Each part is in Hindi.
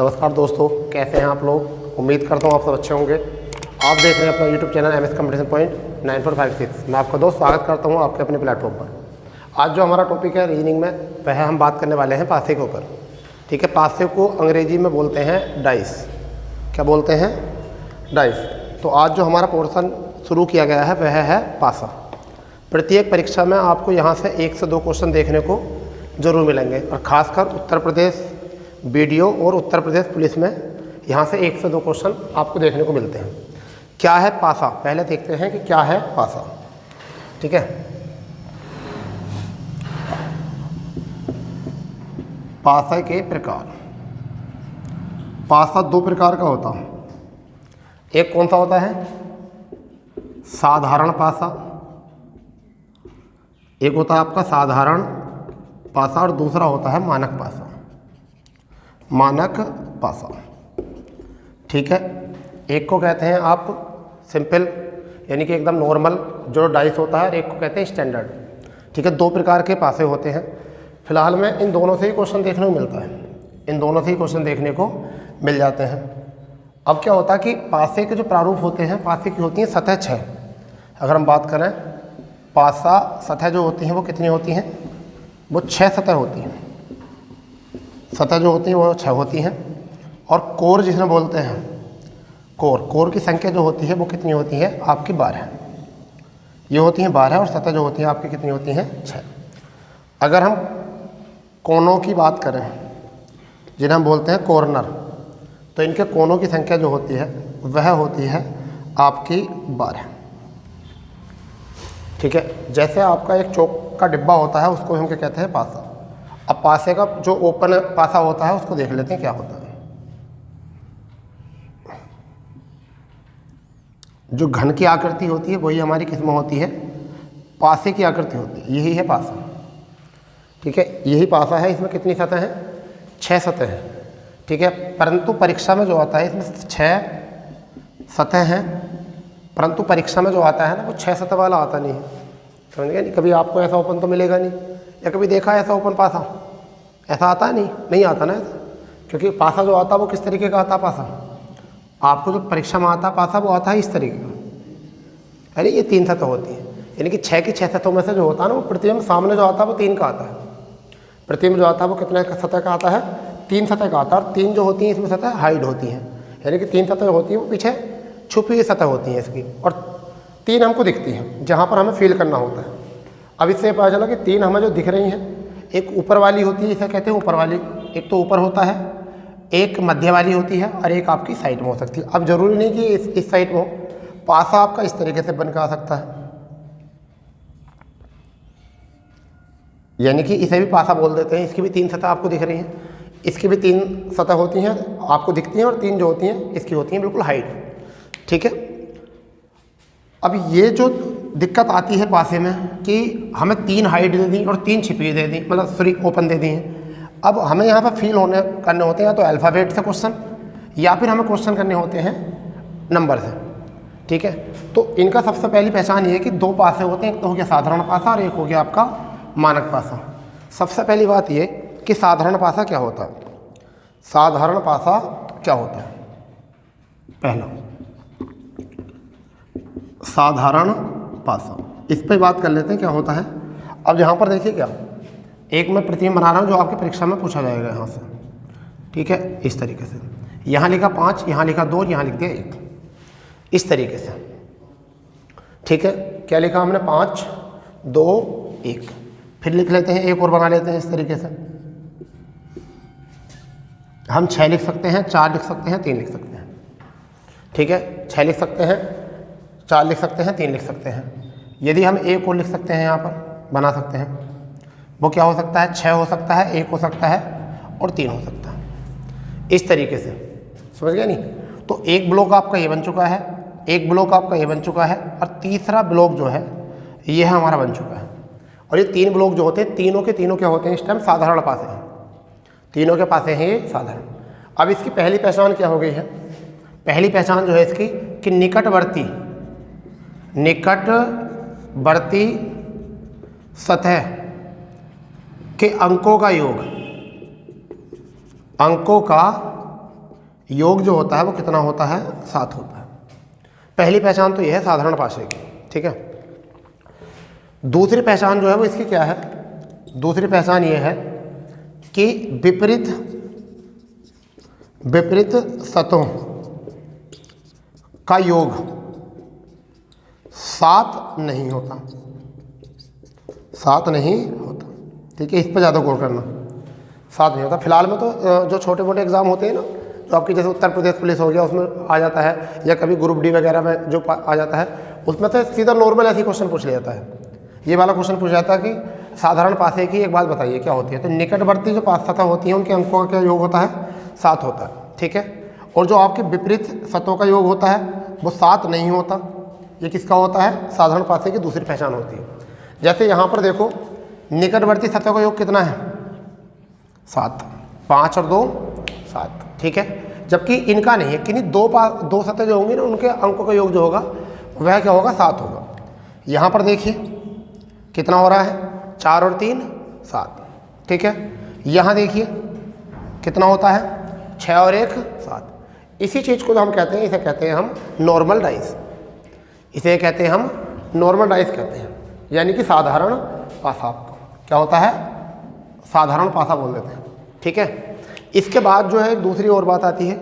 नमस्कार दोस्तों, कैसे हैं आप लोग। उम्मीद करता हूँ आप सब अच्छे होंगे। आप देख रहे हैं अपना YouTube channel MS competition point 9456। मैं आपका दोस्त स्वागत करता हूँ आपके अपने प्लेटफॉर्म पर। आज जो हमारा टॉपिक है रीजनिंग में, वह हम बात करने वाले हैं पासे के ऊपर। ठीक है, पासे को अंग्रेजी में बोलते हैं डाइस। क्या बोलते हैं? डाइस। तो आज जो हमारा पोर्शन शुरू किया गया है वह है पासा। प्रत्येक परीक्षा में आपको यहाँ से 1 से 2 क्वेश्चन देखने को जरूर मिलेंगे, और ख़ासकर उत्तर प्रदेश BDO और उत्तर प्रदेश पुलिस में यहाँ से 1 से 2 क्वेश्चन आपको देखने को मिलते हैं। क्या है पासा? पहले देखते हैं कि क्या है पासा। ठीक है, पासा के प्रकार। पासा 2 प्रकार का होता है। एक कौन सा होता है? साधारण पासा। एक होता है आपका साधारण पासा और दूसरा होता है मानक पासा। मानक पासा, ठीक है। एक को कहते हैं आप सिंपल, यानी कि एकदम नॉर्मल जो डाइस होता है, और एक को कहते हैं स्टैंडर्ड। ठीक है, 2 प्रकार के पासे होते हैं। फिलहाल में इन दोनों से ही क्वेश्चन देखने को मिलता है, इन दोनों से ही क्वेश्चन देखने को मिल जाते हैं। अब क्या होता है कि पासे के जो प्रारूप होते हैं, पासे की होती हैं सतह 6। अगर हम बात करें पासा सतह जो होती हैं वो कितनी होती हैं? वो 6 सतह होती हैं। सतह जो होती हैं वो 6 होती हैं। और कोर जिसमें बोलते हैं, कोर की संख्या जो होती है वो कितनी होती है? आपकी 12। ये होती हैं 12, और सतह जो होती हैं आपकी कितनी होती हैं? 6। अगर हम कोनों की बात करें, जिन्हें हम बोलते हैं कॉर्नर, तो इनके कोनों की संख्या जो होती है वह होती है आपकी 12। ठीक है, जैसे आपका एक चौक का डिब्बा होता है, उसको हम क्या कहते हैं? पासा। अब पासे का जो ओपन पासा होता है उसको देख लेते हैं क्या होता है। जो घन की आकृति होती है वही हमारी किस्म होती है? पासे की आकृति होती है। यही है पासा। ठीक है, यही पासा है। इसमें कितनी सतह हैं? 6 सतह हैं। ठीक है, परंतु परीक्षा में जो आता है इसमें 6 सतह हैं, परंतु परीक्षा में जो आता है ना वो 6 सतह वाला आता नहीं है। समझ गए? नहीं, कभी आपको ऐसा ओपन तो मिलेगा नहीं, या कभी देखा है ऐसा ओपन पासा? ऐसा आता है? नहीं आता ना ऐसा, क्योंकि पासा जो आता है वो किस तरीके का आता है? पासा आपको जो परीक्षा में आता पासा वो आता है इस तरीके का, यानी ये 3 सतह होती है। यानी कि 6 की 6 सतहों में से जो होता है ना वो प्रतिबिंब सामने जो आता है वो 3 का आता है। प्रतिबिंब जो आता है वो कितने सतह का आता है? 3 सतह का आता है। और 3 जो होती हैं इसमें सतह हाइड होती हैं, यानी कि 3 सतह होती है वो पीछे छुपी हुई सतह होती है इसकी, और 3 हमको दिखती हैं जहाँ पर हमें फील करना होता है। अब इससे पता चला कि 3 हमें जो दिख रही हैं, एक ऊपर वाली होती है, इसे कहते हैं ऊपर वाली, एक तो ऊपर होता है, एक मध्य वाली होती है, और एक आपकी साइड में हो सकती है। अब जरूरी नहीं कि इस साइड में हो, पासा आपका इस तरीके से बन के आ सकता है, यानी कि इसे भी पासा बोल देते हैं। इसकी भी 3 सतह आपको दिख रही हैं, इसकी भी 3 सतह होती हैं आपको दिखती हैं, और 3 जो होती हैं इसकी होती हैं बिल्कुल हाइट। ठीक है, अब ये जो दिक्कत आती है पासे में कि हमें 3 हाइट दे दी और 3 छिपी दे दी, मतलब सॉरी ओपन दे दी हैं। अब हमें यहाँ पर फील करने होते हैं या तो अल्फ़ाबेट से क्वेश्चन, या फिर हमें क्वेश्चन करने होते हैं नंबर से। ठीक है, तो इनका सबसे पहली पहचान ये है कि 2 पासे होते हैं, एक तो हो गया साधारण पासा और एक हो गया आपका मानक पासा। सबसे पहली बात ये कि साधारण पासा क्या होता है? साधारण पासा क्या होता है? पहला साधारण पासा, इस पर बात कर लेते हैं क्या होता है। अब यहाँ पर देखिए, क्या एक मैं प्रतिबिंब बना रहा हूँ जो आपकी परीक्षा में पूछा जाएगा यहाँ से। ठीक है, इस तरीके से यहाँ लिखा 5, यहाँ लिखा 2, यहाँ लिख दिया 1, इस तरीके से। ठीक है, क्या लिखा हमने? 5, 2, 1। फिर लिख लेते हैं, एक और बना लेते हैं इस तरीके से। हम 6 लिख सकते हैं, 4 लिख सकते हैं, 3 लिख सकते हैं। ठीक है, 6 लिख सकते हैं, 4 लिख सकते हैं, 3 लिख सकते हैं। यदि हम एक और लिख सकते हैं, यहाँ पर बना सकते हैं, वो क्या हो सकता है? 6 हो सकता है, 1 हो सकता है, और 3 हो सकता है, इस तरीके से। समझ गया नहीं? तो एक ब्लॉक आपका ये बन चुका है, एक ब्लॉक आपका ये बन चुका है, और तीसरा ब्लॉक जो है ये हमारा बन चुका है। और ये 3 ब्लॉक जो होते हैं, तीनों के तीनों क्या होते हैं? इस टाइम साधारण पासे हैं, तीनों के पासे हैं ये साधारण। अब इसकी पहली पहचान क्या हो गई है? पहली पहचान जो है इसकी कि निकटवर्ती सतह के अंकों का योग, अंकों का योग जो होता है वो कितना होता है, 7 होता है। पहली पहचान तो यह है साधारण पासे की, ठीक है। दूसरी पहचान जो है वो इसकी क्या है, दूसरी पहचान ये है कि विपरीत सतहों का योग 7 नहीं होता, 7 नहीं होता, ठीक है। इस पर ज़्यादा गौर करना, 7 नहीं होता। फिलहाल में तो जो छोटे मोटे एग्ज़ाम होते हैं ना, जो आपकी जैसे उत्तर प्रदेश पुलिस हो गया उसमें आ जाता है, या कभी ग्रुप डी वगैरह में जो आ जाता है उसमें तो सीधा नॉर्मल ऐसी क्वेश्चन पूछ लिया जाता है। ये वाला क्वेश्चन पूछा जाता है कि साधारण पासे की एक बात बताइए क्या होती है। तो निकटवर्ती जो पास सतह होती है उनके अंकों का क्या योग होता है, 7 होता है, ठीक है। और जो आपके विपरीत सतहों का योग होता है वो 7 नहीं होता। ये किसका होता है, साधारण पासे की दूसरी पहचान होती है। जैसे यहाँ पर देखो निकटवर्ती सतहों का योग कितना है, 7, 5 और 2 7, ठीक है। जबकि इनका नहीं है, किन्हीं दो सतह जो होंगी ना उनके अंकों का योग जो होगा वह क्या होगा, 7 होगा। यहाँ पर देखिए कितना हो रहा है, 4 और 3 7, ठीक है। यहाँ देखिए कितना होता है, 6 और 1 7। इसी चीज़ को जो हम कहते हैं, इसे कहते हैं हम नॉर्मल डाइस, इसे कहते हैं हम नॉर्मल डाइस कहते हैं, यानी कि साधारण पासा। क्या होता है, साधारण पासा बोल देते हैं, ठीक है। इसके बाद जो है एक दूसरी और बात आती है,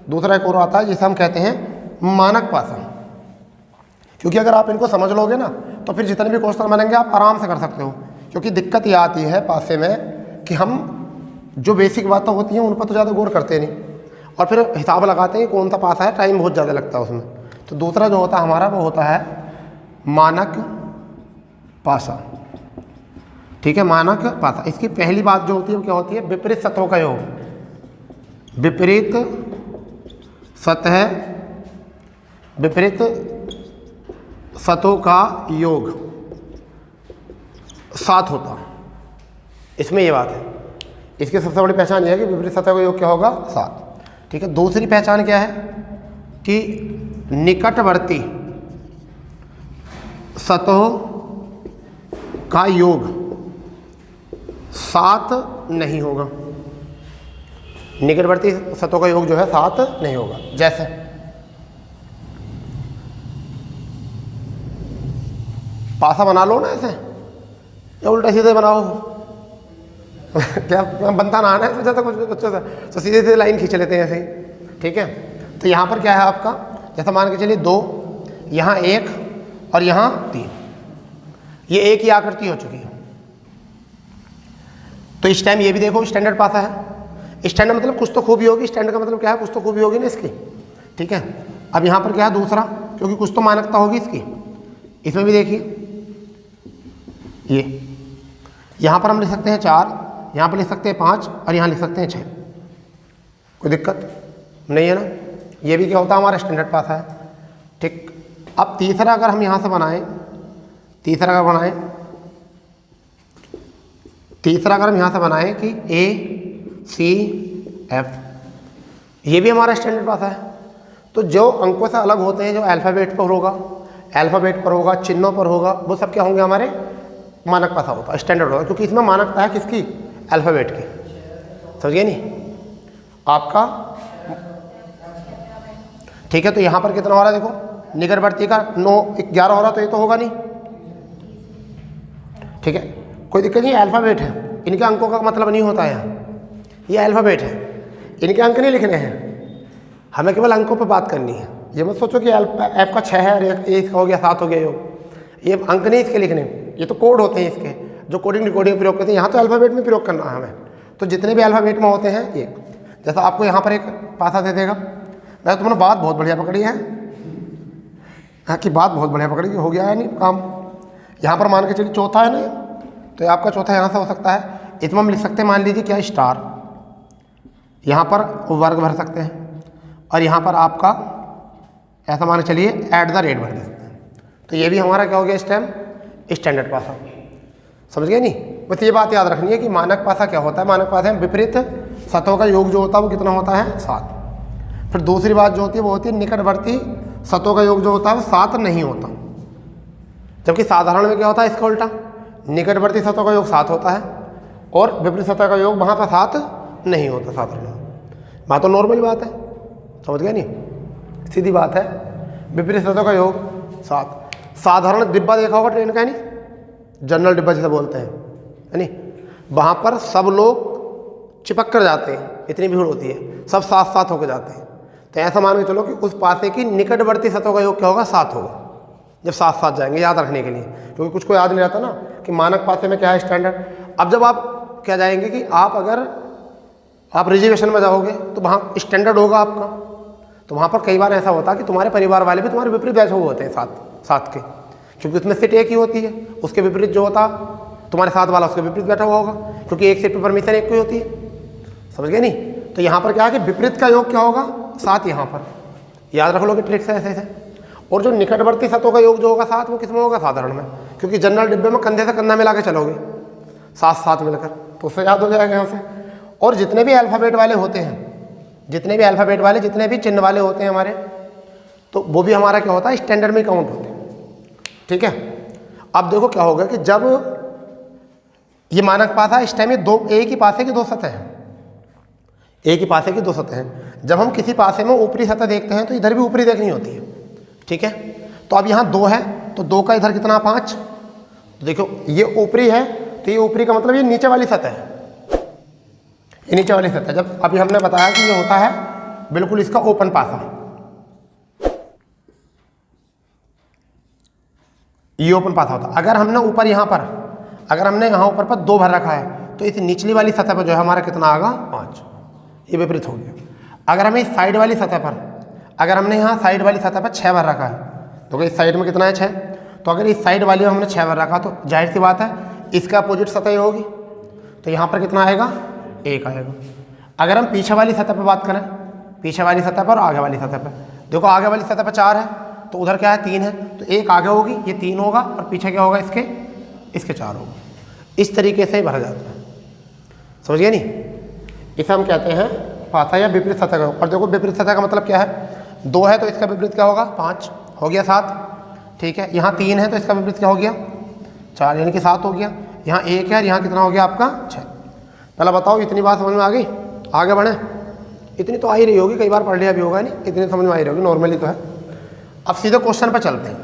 दूसरा एक और आता है जिसे हम कहते हैं मानक पासा। क्योंकि अगर आप इनको समझ लोगे ना तो फिर जितने भी क्वेश्चन बनेंगे आप आराम से कर सकते हो। क्योंकि दिक्कत ये आती है पासे में कि हम जो बेसिक बातें होती हैं उन पर तो ज़्यादा गौर करते नहीं, और फिर हिसाब लगाते हैं कौन सा पासा है, टाइम बहुत ज़्यादा लगता है उसमें। तो दूसरा जो होता है हमारा वो होता है मानक पासा, ठीक है, मानक पासा। इसकी पहली बात जो होती है वो क्या होती है, विपरीत सतहों का योग, विपरीत सतहों का योग 7 होता। इसमें ये बात है, इसकी सबसे बड़ी पहचान ये है कि विपरीत सतह का योग क्या होगा, 7, ठीक है। दूसरी पहचान क्या है कि निकटवर्ती सतहों का योग 7 नहीं होगा। निकटवर्ती सतहों का योग जो है 7 नहीं होगा। जैसे पासा बना लो ना ऐसे, या उल्टा सीधे बनाओ क्या बनता ना आना है कुछ बच्चों से, तो सीधे सीधे लाइन खींच लेते हैं ऐसे ही, ठीक है। तो यहाँ पर क्या है आपका, जैसा मान के चलिए 2, यहाँ 1 और यहाँ 3, ये एक ही आकृति हो चुकी है। तो इस टाइम ये भी देखो स्टैंडर्ड पासा है। स्टैंडर्ड मतलब कुछ तो खूबी होगी, स्टैंडर्ड का मतलब क्या है, कुछ तो खूबी होगी ना इसकी, ठीक है। अब यहाँ पर क्या है दूसरा, क्योंकि कुछ तो मानकता होगी इसकी। इसमें भी देखिए ये यहाँ पर हम लिख सकते हैं 4, यहाँ पर लिख सकते हैं 5 और यहाँ लिख सकते हैं 6, कोई दिक्कत नहीं है ना। ये भी क्या होता है हमारा स्टैंडर्ड पासा है, ठीक। अब तीसरा अगर हम यहाँ से बनाएं, तीसरा अगर हम यहाँ से बनाएं कि ACF, ये भी हमारा स्टैंडर्ड पासा है। तो जो अंकों से अलग होते हैं, जो अल्फ़ाबेट पर होगा, चिन्हों पर होगा, वो सब क्या होंगे हमारे मानक पासा होता है, स्टैंडर्ड होगा। क्योंकि इसमें मानकता है किसकी, अल्फ़ाबेट की, समझिए नहीं आपका, ठीक है। तो यहाँ पर कितना हो रहा है देखो, निकटवर्ती का 9 11 हो रहा, तो ये तो होगा नहीं, ठीक है, कोई दिक्कत नहीं। अल्फ़ाबेट है, इनके अंकों का मतलब नहीं होता है यहाँ, ये अल्फ़ाबेट है, इनके अंक नहीं लिखने हैं, हमें केवल अंकों पर बात करनी है। ये मत सोचो कि F का 6 है और एक हो गया 7 हो गया योग, ये अंक नहीं इसके लिखने, ये तो कोड होते हैं इसके, जो कोडिंग डिकोडिंग प्रयोग करते हैं। यहाँ तो अल्फ़ाबेट में प्रयोग करना है हमें, तो जितने भी अल्फ़ाबेट में होते हैं ये, जैसा आपको यहाँ पर एक पासा दे देगा, मैं तुमने बात बहुत बढ़िया पकड़ी है, हाँ कि बात बहुत बढ़िया पकड़ी, हो गया है नहीं काम। यहाँ पर मान के चलिए चौथा है ना, तो आपका चौथा यहाँ से हो सकता है, इसमें हम लिख सकते हैं, मान लीजिए क्या स्टार, यहाँ पर वर्ग भर सकते हैं, और यहाँ पर आपका ऐसा मान के चलिए @ भर दे सकते हैं। तो ये भी हमारा क्या हो गया इस टाइम, स्टैंडर्ड पासा, समझ गए नहीं। बस ये बात याद रखनी है कि मानक पासा क्या होता है, मानक पासा में विपरीत सतहों का योग जो होता है वो कितना होता है, 7। फिर दूसरी बात जो होती है वो होती है निकटवर्ती सतहों का योग जो होता है वो 7 नहीं होता। जबकि साधारण में क्या होता है, इसका उल्टा, निकटवर्ती सतहों का योग 7 होता है और विपरीत सतह का योग वहाँ पर 7 नहीं होता साधारण में। बात तो नॉर्मल बात है, समझ गए नहीं, सीधी बात है। विपरीत सतहों का योग 7। साधारण डिब्बा देखा होगा ट्रेन का, नहीं जनरल डिब्बा जिसे बोलते हैं, है नहीं, वहाँ पर सब लोग चिपक कर जाते हैं, इतनी भीड़ होती है, सब साथ साथ होकर जाते हैं। तो ऐसा मान के चलो कि उस पासे की निकटवर्ती सतहों का योग क्या होगा, 7 होगा, जब साथ साथ जाएंगे, याद रखने के लिए, क्योंकि कुछ को याद नहीं रहता ना कि मानक पासे में क्या है स्टैंडर्ड। अब जब आप क्या जाएंगे कि अगर आप रिजर्वेशन में जाओगे तो वहाँ स्टैंडर्ड होगा आपका, तो वहाँ पर कई बार ऐसा होता है कि तुम्हारे परिवार वाले भी तुम्हारे विपरीत बैठे हुए होते हैं साथ के, क्योंकि उसमें सीट एक ही होती है, उसके विपरीत जो होता तुम्हारे साथ वाला उसके विपरीत बैठा हुआ होगा, क्योंकि एक सीट पर परमिशन एक की होती है, समझ गए नहीं। तो यहाँ पर क्या है कि विपरीत का योग क्या होगा, 7 यहाँ पर, याद रख लो कि ट्रिक से ऐसे। और जो निकटवर्ती सतहों का योग जो होगा 7, वो किसमें होगा, साधारण में, क्योंकि जनरल डिब्बे में कंधे से कंधा मिला के चलोगे साथ मिलकर, तो उससे याद हो जाएगा यहाँ से। और जितने भी अल्फ़ाबेट वाले होते हैं, जितने भी चिन्ह वाले होते हैं हमारे, तो वो भी हमारा क्या होता है, स्टैंडर्ड में काउंट होते हैं, ठीक है। अब देखो क्या होगा कि जब ये मानक पासा, इस टाइम में एक ही पासे की 2 सतह हैं, एक ही पासे की 2 सतह हैं। जब हम किसी पासे में ऊपरी सतह देखते हैं तो इधर भी ऊपरी देखनी होती है, ठीक है। तो अब यहाँ 2 है, तो 2 का इधर कितना, 5। तो देखो ये ऊपरी है, तो ये ऊपरी का मतलब ये नीचे वाली सतह है, ये नीचे वाली सतह। जब अभी हमने बताया कि ये होता है बिल्कुल इसका ओपन पासा, ये ओपन पासा होता है। अगर हमने ऊपर यहाँ ऊपर पर 2 भर रखा है, तो इस निचली वाली सतह पर जो है हमारा कितना आएगा, 5, ये विपरीत हो गया। अगर हमें इस साइड वाली सतह पर, अगर हमने यहाँ साइड वाली सतह पर 6 भर रखा है, तो इस साइड में कितना है, 6। तो अगर इस साइड वाली में हमने 6 भर रखा, तो जाहिर सी बात है इसका अपोजिट सतह होगी, तो यहाँ पर कितना आएगा, 1 आएगा। अगर हम पीछे वाली सतह पर बात करें, पीछे वाली सतह पर और आगे वाली सतह पर, देखो आगे वाली सतह पर 4 है, तो उधर क्या है, 3 है, तो 1 आगे होगी, ये 3 होगा, और पीछे क्या होगा, इसके 4 होगा। इस तरीके से भरा जाता है, समझ गए नहीं। इसे हम कहते हैं पासा या विपरीत सतह का। और देखो विपरीत सतह का मतलब क्या है, 2 है तो इसका विपरीत क्या होगा, 5 हो गया, 7, ठीक है। यहाँ 3 है तो इसका विपरीत क्या हो गया, 4, यानी कि 7 हो गया। यहाँ 1 है और यहाँ कितना हो गया आपका, 6। पहले बताओ इतनी बात समझ में आ गई, आगे बढ़ें। इतनी तो आ ही रही होगी, कई बार पढ़ लिया भी होगा, नहीं इतनी समझ में आ ही रही होगी, नॉर्मली तो है। अब सीधे क्वेश्चन पर चलते हैं,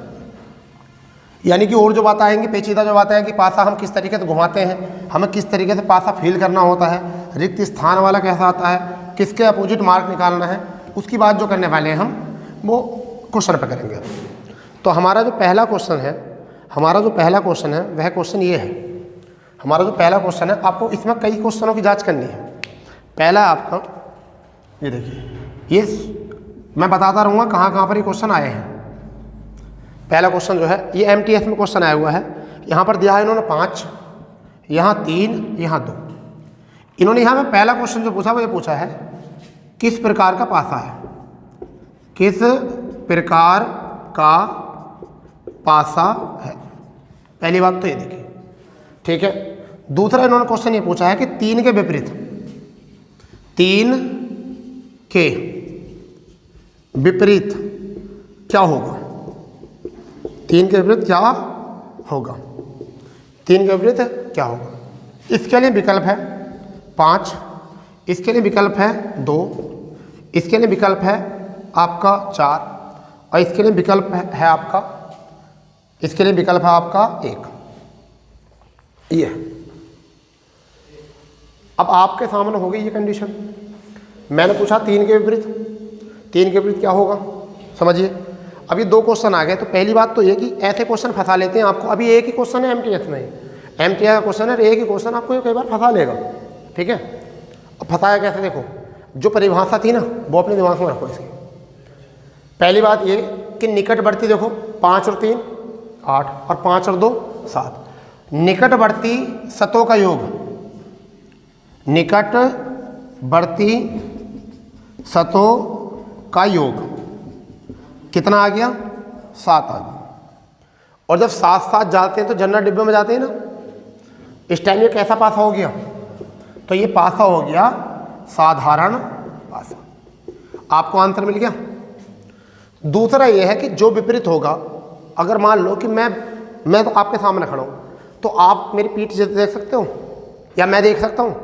यानी कि और जो बातें आएंगी, पेचीदा जो बातें हैं कि पासा हम किस तरीके से घुमाते हैं, हमें किस तरीके से पासा फील करना होता है, रिक्त स्थान वाला कैसा आता है, किसके अपोजिट मार्क निकालना है, उसकी बात जो करने वाले हैं हम, वो क्वेश्चन पर करेंगे। तो हमारा जो पहला क्वेश्चन है, वह क्वेश्चन ये है। हमारा जो पहला क्वेश्चन है, आपको इसमें कई क्वेश्चनों की जाँच करनी है। पहला आपका ये देखिए, ये मैं बताता रहूँगा कहाँ पर ये क्वेश्चन आए हैं। पहला क्वेश्चन जो है ये MTS में क्वेश्चन आया हुआ है। यहाँ पर दिया है इन्होंने 5, यहाँ 3, यहाँ 2। इन्होंने यहाँ में पहला क्वेश्चन जो पूछा वो ये पूछा है, किस प्रकार का पासा है, किस प्रकार का पासा है। पहली बात तो ये देखिए, ठीक है। दूसरा इन्होंने क्वेश्चन ये पूछा है कि 3 के विपरीत, 3 के विपरीत क्या होगा, 3 के विपरीत क्या होगा, 3 के विपरीत क्या होगा। इसके लिए विकल्प है 5, इसके लिए विकल्प है 2, इसके लिए विकल्प है आपका 4, और इसके लिए विकल्प है आपका, इसके लिए विकल्प है आपका 1। ये अब आपके सामने हो गई ये कंडीशन। मैंने पूछा 3 के विपरीत, 3 के विपरीत क्या होगा, समझिए। अभी 2 क्वेश्चन आ गए। तो पहली बात तो ये कि ऐसे क्वेश्चन फंसा लेते हैं आपको। अभी एक ही क्वेश्चन है MTS में, MTS का क्वेश्चन है, एक ही क्वेश्चन आपको कई बार फंसा लेगा, ठीक है। अब फंसाया कैसे, देखो जो परिभाषा थी ना वो अपने दिमाग में रखो इसकी। पहली बात ये कि निकटवर्ती, देखो 5 और 3 8, और 5 और 2 7। निकटवर्ती सतहों का योग, निकटवर्ती सतहों का योग कितना आ गया, 7 आ गया। और जब साथ साथ जाते हैं तो जनरल डिब्बे में जाते हैं ना, इस टाइम ये कैसा पासा हो गया, तो ये पासा हो गया साधारण पासा। आपको आंसर मिल गया। दूसरा ये है कि जो विपरीत होगा, अगर मान लो कि मैं तो आपके सामने खड़ा हूँ, तो आप मेरी पीठ देख सकते हो या मैं देख सकता हूँ,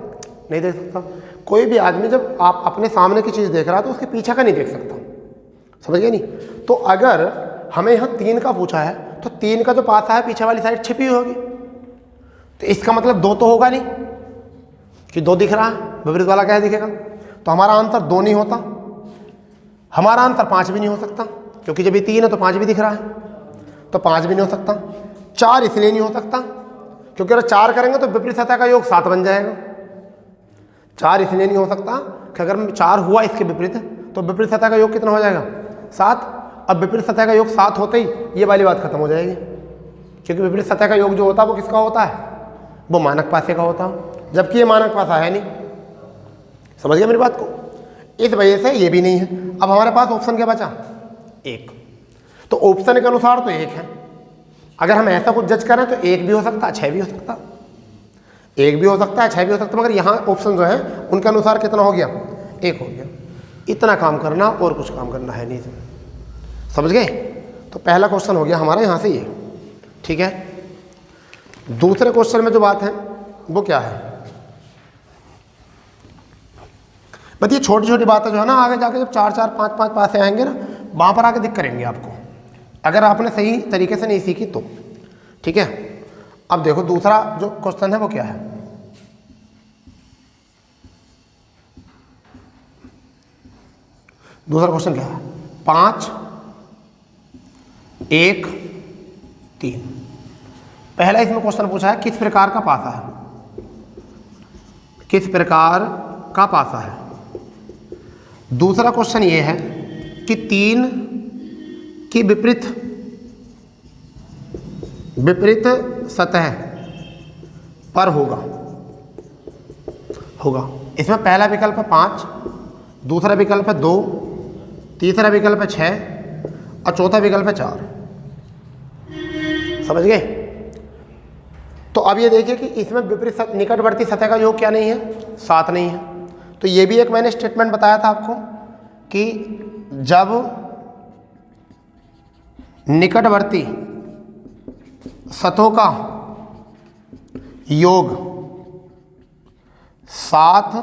नहीं देख सकता। कोई भी आदमी जब आप अपने सामने की चीज़ देख रहा है तो उसके पीछे का नहीं देख सकता, समझ गए नहीं। तो अगर हमें यहाँ 3 का पूछा है तो 3 का जो पासा है पीछे वाली साइड छिपी होगी, तो इसका मतलब 2 तो होगा नहीं कि 2 दिख रहा है, विपरीत वाला क्या दिखेगा। तो हमारा आंसर 2 नहीं होता, हमारा आंसर 5 भी नहीं हो सकता, क्योंकि जब ये 3 है तो 5 भी दिख रहा है, तो 5 भी नहीं हो सकता। 4 इसलिए नहीं हो सकता क्योंकि अगर 4 करेंगे तो विपरीत सतह का योग 7 बन जाएगा। 4 इसलिए नहीं हो सकता कि अगर 4 हुआ इसके विपरीत तो विपरीत सतह का योग कितना हो जाएगा, 7। अब विपरीत सतह का योग 7 होते ही ये वाली बात खत्म हो जाएगी, क्योंकि विपरीत सतह का योग जो होता है वो किसका होता है, वो मानक पासे का होता है, जबकि ये मानक पासा है नहीं। समझ गए मेरी बात को। इस वजह से ये भी नहीं है। अब हमारे पास ऑप्शन क्या बचा, 1। तो ऑप्शन के अनुसार तो 1 है। अगर हम ऐसा कुछ जज करें तो 1 भी हो सकता है, 6 भी हो सकता है, 1 भी हो सकता है, 6 भी हो सकता है, मगर यहाँ ऑप्शन जो है उनके अनुसार कितना हो गया, 1 हो गया। इतना काम करना और कुछ काम करना है नहीं इसमें, समझ गए। तो पहला क्वेश्चन हो गया हमारा यहाँ से ये, ठीक है। दूसरे क्वेश्चन में जो बात है वो क्या है, बस ये छोटी छोटी बातें जो है ना आगे जाके जब 4-4, 5-5 पासे आएंगे ना वहाँ पर आके दिख करेंगे आपको, अगर आपने सही तरीके से नहीं सीखी तो, ठीक है। अब देखो दूसरा जो क्वेश्चन है वो क्या है, दूसरा क्वेश्चन क्या है, 5, 1, 3। पहला इसमें क्वेश्चन पूछा है किस प्रकार का पासा है, किस प्रकार का पासा है। दूसरा क्वेश्चन ये है कि 3 की विपरीत सतह पर होगा। इसमें पहला विकल्प है 5, दूसरा विकल्प है 2, तीसरा विकल्प है 6 और चौथा विकल्प है 4। समझ गए। तो अब ये देखिए कि इसमें विपरीत निकटवर्ती सतह का योग क्या नहीं है, 7 नहीं है। तो ये भी एक मैंने स्टेटमेंट बताया था आपको कि जब निकटवर्ती सतहों का योग 7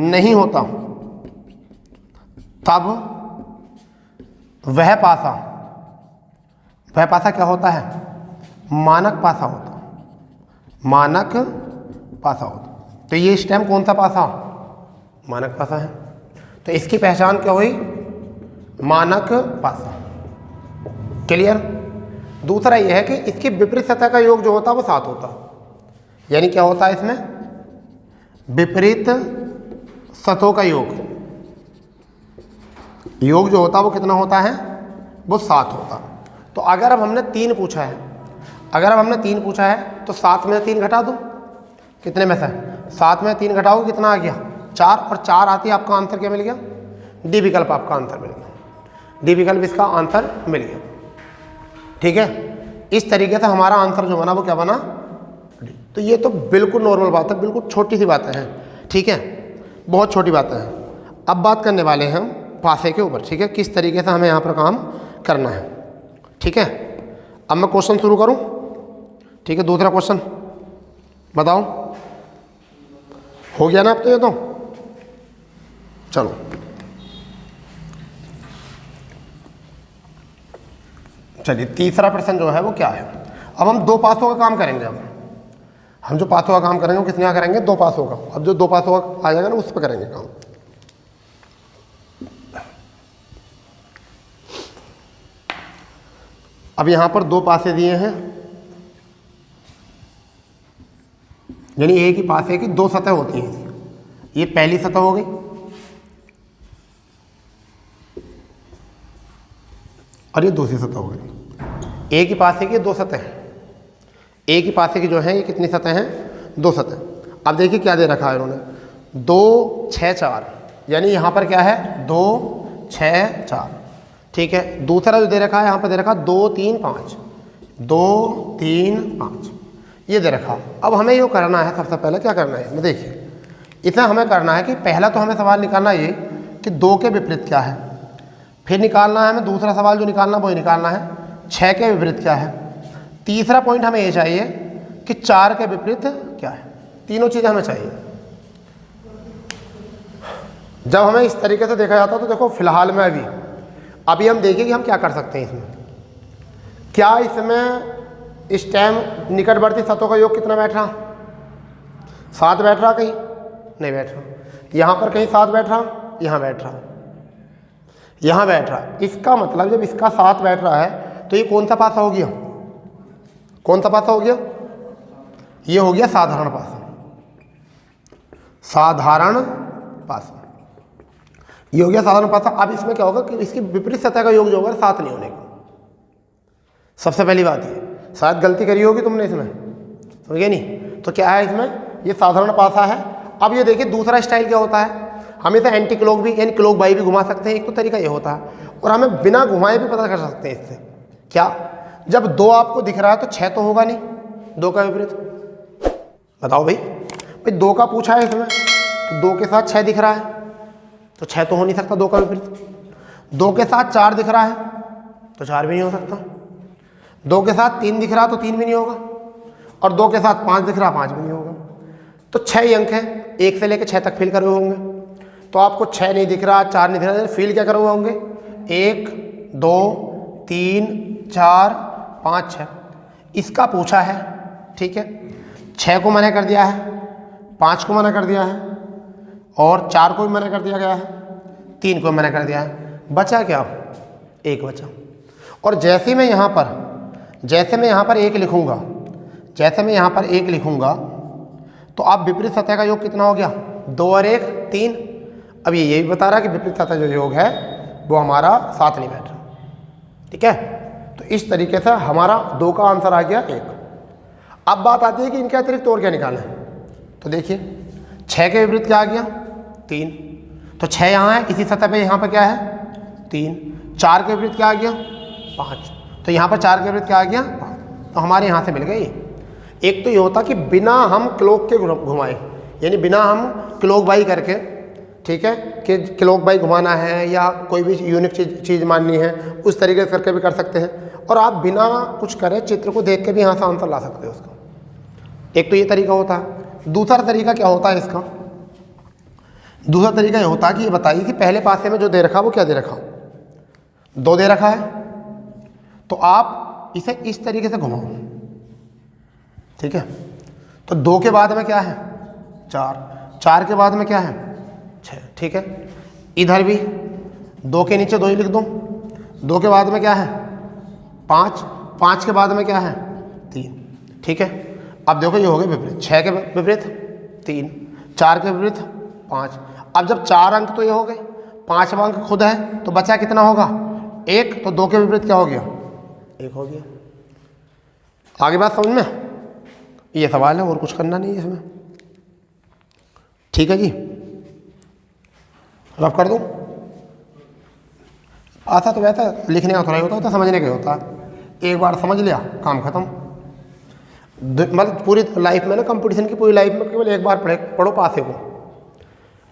नहीं होता तब वह पासा क्या होता है, मानक पासा होता, मानक पासा होता। तो ये स्टेम कौन सा पासा, मानक पासा है। तो इसकी पहचान क्या हुई, मानक पासा। क्लियर। दूसरा यह है कि इसकी विपरीत सतह का योग जो होता है वो 7 होता, यानी क्या होता है इसमें, विपरीत सतहों का योग जो होता है वो कितना होता है, वो 7 होता। तो अगर अब हमने 3 पूछा है, तो 7 में 3 घटा दो, कितने में से, 7 में 3 घटाओ कितना आ गया, 4, और 4 आती है, आपका आंसर क्या मिल गया, डी विकल्प आपका आंसर मिल गया, डी विकल्प इसका आंसर मिल गया, ठीक है। इस तरीके से हमारा आंसर जो बना वो क्या बना, डी। तो ये तो बिल्कुल नॉर्मल बात है, बिल्कुल छोटी सी बातें हैं, ठीक है, बहुत छोटी बातें हैं। अब बात करने वाले हैं हम पासे के ऊपर, ठीक है, किस तरीके से हमें यहाँ पर काम करना है, ठीक है। अब मैं क्वेश्चन शुरू करूँ, ठीक है। दूसरा क्वेश्चन बताओ, हो गया ना अब तो ये, तो चलो चलिए तीसरा प्रश्न जो है वो क्या है। अब हम 2 पासों का काम करेंगे। अब हम जो पासों का काम करेंगे वो कितने का करेंगे, 2 पासों का। अब जो 2 पासों का आ जाएगा ना उस पर करेंगे काम। अब यहाँ पर 2 पासे दिए हैं, यानी एक ही पासे की 2 सतह होती हैं। ये पहली सतह हो गई और ये दूसरी सतह हो गई। एक ही पासे की 2 सतह हैं, एक ही पासे की जो है ये कितनी सतह हैं, 2 सतह। अब देखिए क्या दे रखा है इन्होंने, 2, 6, 4, यानी यहाँ पर क्या है, 2, 6, 4, ठीक है। दूसरा जो दे रखा है यहाँ पर दे रखा 2, 3, 5, 2, 3, 5, ये दे रखा। अब हमें ये करना है, सबसे पहले क्या करना है, देखिए इतना हमें करना है कि पहला तो हमें सवाल निकालना ये कि 2 के विपरीत क्या है, फिर निकालना है हमें दूसरा सवाल जो निकालना वही निकालना है 6 के विपरीत क्या है, तीसरा पॉइंट हमें ये चाहिए कि 4 के विपरीत क्या है। तीनों चीज़ें हमें चाहिए, जब हमें इस तरीके से देखा जाता है तो देखो फिलहाल में अभी हम देखिए कि हम क्या कर सकते हैं इसमें। क्या इसमें इस टाइम निकटवर्ती सतहों का योग कितना बैठ रहा, 7 बैठ रहा, कहीं नहीं बैठ रहा, यहाँ पर कहीं 7 बैठ रहा, यहाँ बैठ रहा, यहाँ बैठ रहा। इसका मतलब जब इसका 7 बैठ रहा है तो ये कौन सा पासा हो गया, कौन सा पासा हो गया, ये हो गया साधारण पासा, साधारण पासा, ये हो गया साधारण पासा। अब इसमें क्या होगा कि इसकी विपरीत सतह का योग जो होगा 7 नहीं होने का। सबसे पहली बात ये, शायद गलती करी होगी तुमने इसमें, समझ गए नहीं, तो क्या है इसमें, ये साधारण पासा है। अब ये देखिए दूसरा स्टाइल क्या होता है, हम इसे एंटी क्लॉक भी यानी क्लॉक बाई भी घुमा सकते हैं, एक तो तरीका ये होता है, और हमें बिना घुमाए भी पता कर सकते हैं इससे। क्या, जब 2 आपको दिख रहा है तो 6 तो होगा नहीं, 2 का विपरीत बताओ भाई, 2 का पूछा है इसमें तो 2 के साथ 6 दिख रहा है तो 6 तो हो नहीं सकता 2 का विपरीत। 2 के साथ 4 दिख रहा है तो 4 भी नहीं हो सकता। 2 के साथ 3 दिख रहा तो 3 भी नहीं होगा, और 2 के साथ 5 दिख रहा 5 भी नहीं होगा। तो 6 ही अंक हैं, 1 से लेकर 6 तक फिल करे हुए होंगे। तो आपको 6 नहीं दिख रहा, 4 नहीं दिख रहा, फिल क्या करे हुए होंगे, 1 2 3 4 5 6। इसका पूछा है, ठीक है, 6 को मना कर दिया है, 5 को मना कर दिया है, और 4 को भी मना कर दिया गया है, 3 को मना कर दिया है, बचा क्या, 1 बचा। और जैसे मैं यहाँ पर 1 लिखूँगा, जैसे मैं यहाँ पर 1 लिखूँगा तो अब विपरीत सतह का योग कितना हो गया, 2 और 1 3। अब ये भी बता रहा है कि विपरीत सतह जो योग है वो हमारा 7 नहीं बैठ रहा, ठीक है। तो इस तरीके से हमारा 2 का आंसर आ गया 1। अब बात आती है कि इनके अतिरिक्त और क्या निकालें, तो देखिए 6 के विपरीत क्या आ गया, 3, तो 6 यहाँ है, इसी सतह पे यहाँ पर क्या है 3। 4 के विपरीत क्या आ गया 5, तो यहाँ पर 4 के विपरीत क्या आ गया 5, तो हमारे यहाँ से मिल गई। एक तो ये होता कि बिना हम क्लॉक के घुमाए, यानी बिना हम क्लॉक बाई करके, ठीक है, कि क्लॉक बाई घुमाना है या कोई भी यूनिक चीज़ माननी है, उस तरीके से करके भी कर सकते हैं। और आप बिना कुछ करें चित्र को देख के भी यहाँ से आंसर ला सकते हो उसका। एक तो ये तरीका होता है। दूसरा तरीका क्या होता है इसका, दूसरा तरीका ये होता है कि ये बताइए कि पहले पासे में जो दे रखा वो क्या दे रखा, 2 दे रखा है, तो आप इसे इस तरीके से घुमाओ, ठीक है। तो 2 के बाद में क्या है 4, 4 के बाद में क्या है 6, ठीक है। इधर भी 2 के नीचे 2 ही लिख दो, 2 के बाद में क्या है 5, 5 के बाद में क्या है 3, ठीक है। अब देखो ये हो गए विपरीत, 6 के विपरीत 3, 4 के विपरीत 5। अब जब 4 अंक तो ये हो गए, 5वां अंक खुद है, तो बचा कितना होगा 1, तो 2 के विपरीत क्या हो गया 1 हो गया। आगे बात समझ में, ये सवाल है और कुछ करना नहीं है इसमें, ठीक है जी। रफ कर दूँ, आशा तो वैसा लिखने का थोड़ा ही होता है, समझने का होता है। एक बार समझ लिया काम खत्म। मतलब पूरी लाइफ में ना, कंपटीशन की पूरी लाइफ में केवल एक बार पढ़ो पासे को,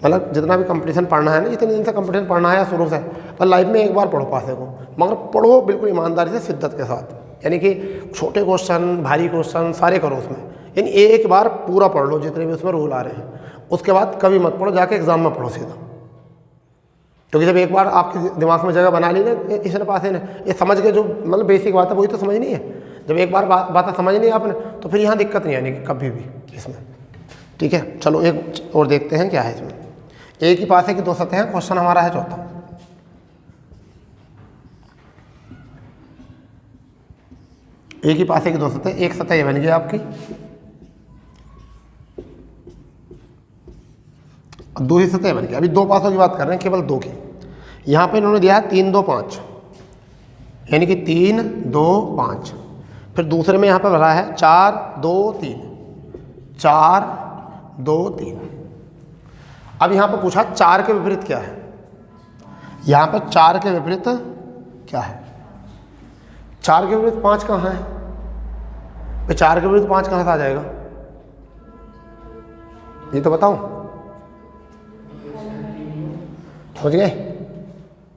मतलब जितना भी कंपटीशन पढ़ना है ना, जितने दिन से कंपटीशन पढ़ना है शुरू से, पर लाइफ में एक बार पढ़ो पासे को, मगर पढ़ो बिल्कुल ईमानदारी से, शिद्दत के साथ, यानी कि छोटे क्वेश्चन भारी क्वेश्चन सारे करो उसमें, यानी एक बार पूरा पढ़ लो जितने भी उसमें रूल आ रहे हैं। उसके बाद कभी मत पढ़ो, जाके एग्जाम में पढ़ो सीधा, क्योंकि जब एक बार आपके दिमाग में जगह बना ली ना इसने पासे ने, ये समझ के जो मतलब बेसिक बात है वही तो समझनी है। जब एक बार बात समझ नहीं आपने तो फिर यहाँ दिक्कत नहीं आनी कभी भी इसमें, ठीक है। चलो एक और देखते हैं क्या है इसमें। एक ही पासे की 2 सतह हैं, क्वेश्चन हमारा है चौथा। एक ही पासे की 2 सतह, एक सतह ये बन गई आपकी, दूसरी सतह बन गई। अभी 2 पासों की बात कर रहे हैं, केवल 2 की। यहाँ पे इन्होंने दिया है 3 2 5, यानी कि 3 2 5। फिर दूसरे में यहाँ पे भरा है 4 2 3, 4 2 3। अब यहाँ पे पूछा 4 के विपरीत क्या है, यहाँ पे 4 के विपरीत क्या है। 4 के विपरीत 5 कहाँ है, तो 4 के विपरीत 5 कहाँ से आ जाएगा, ये तो बताओ, समझ गए।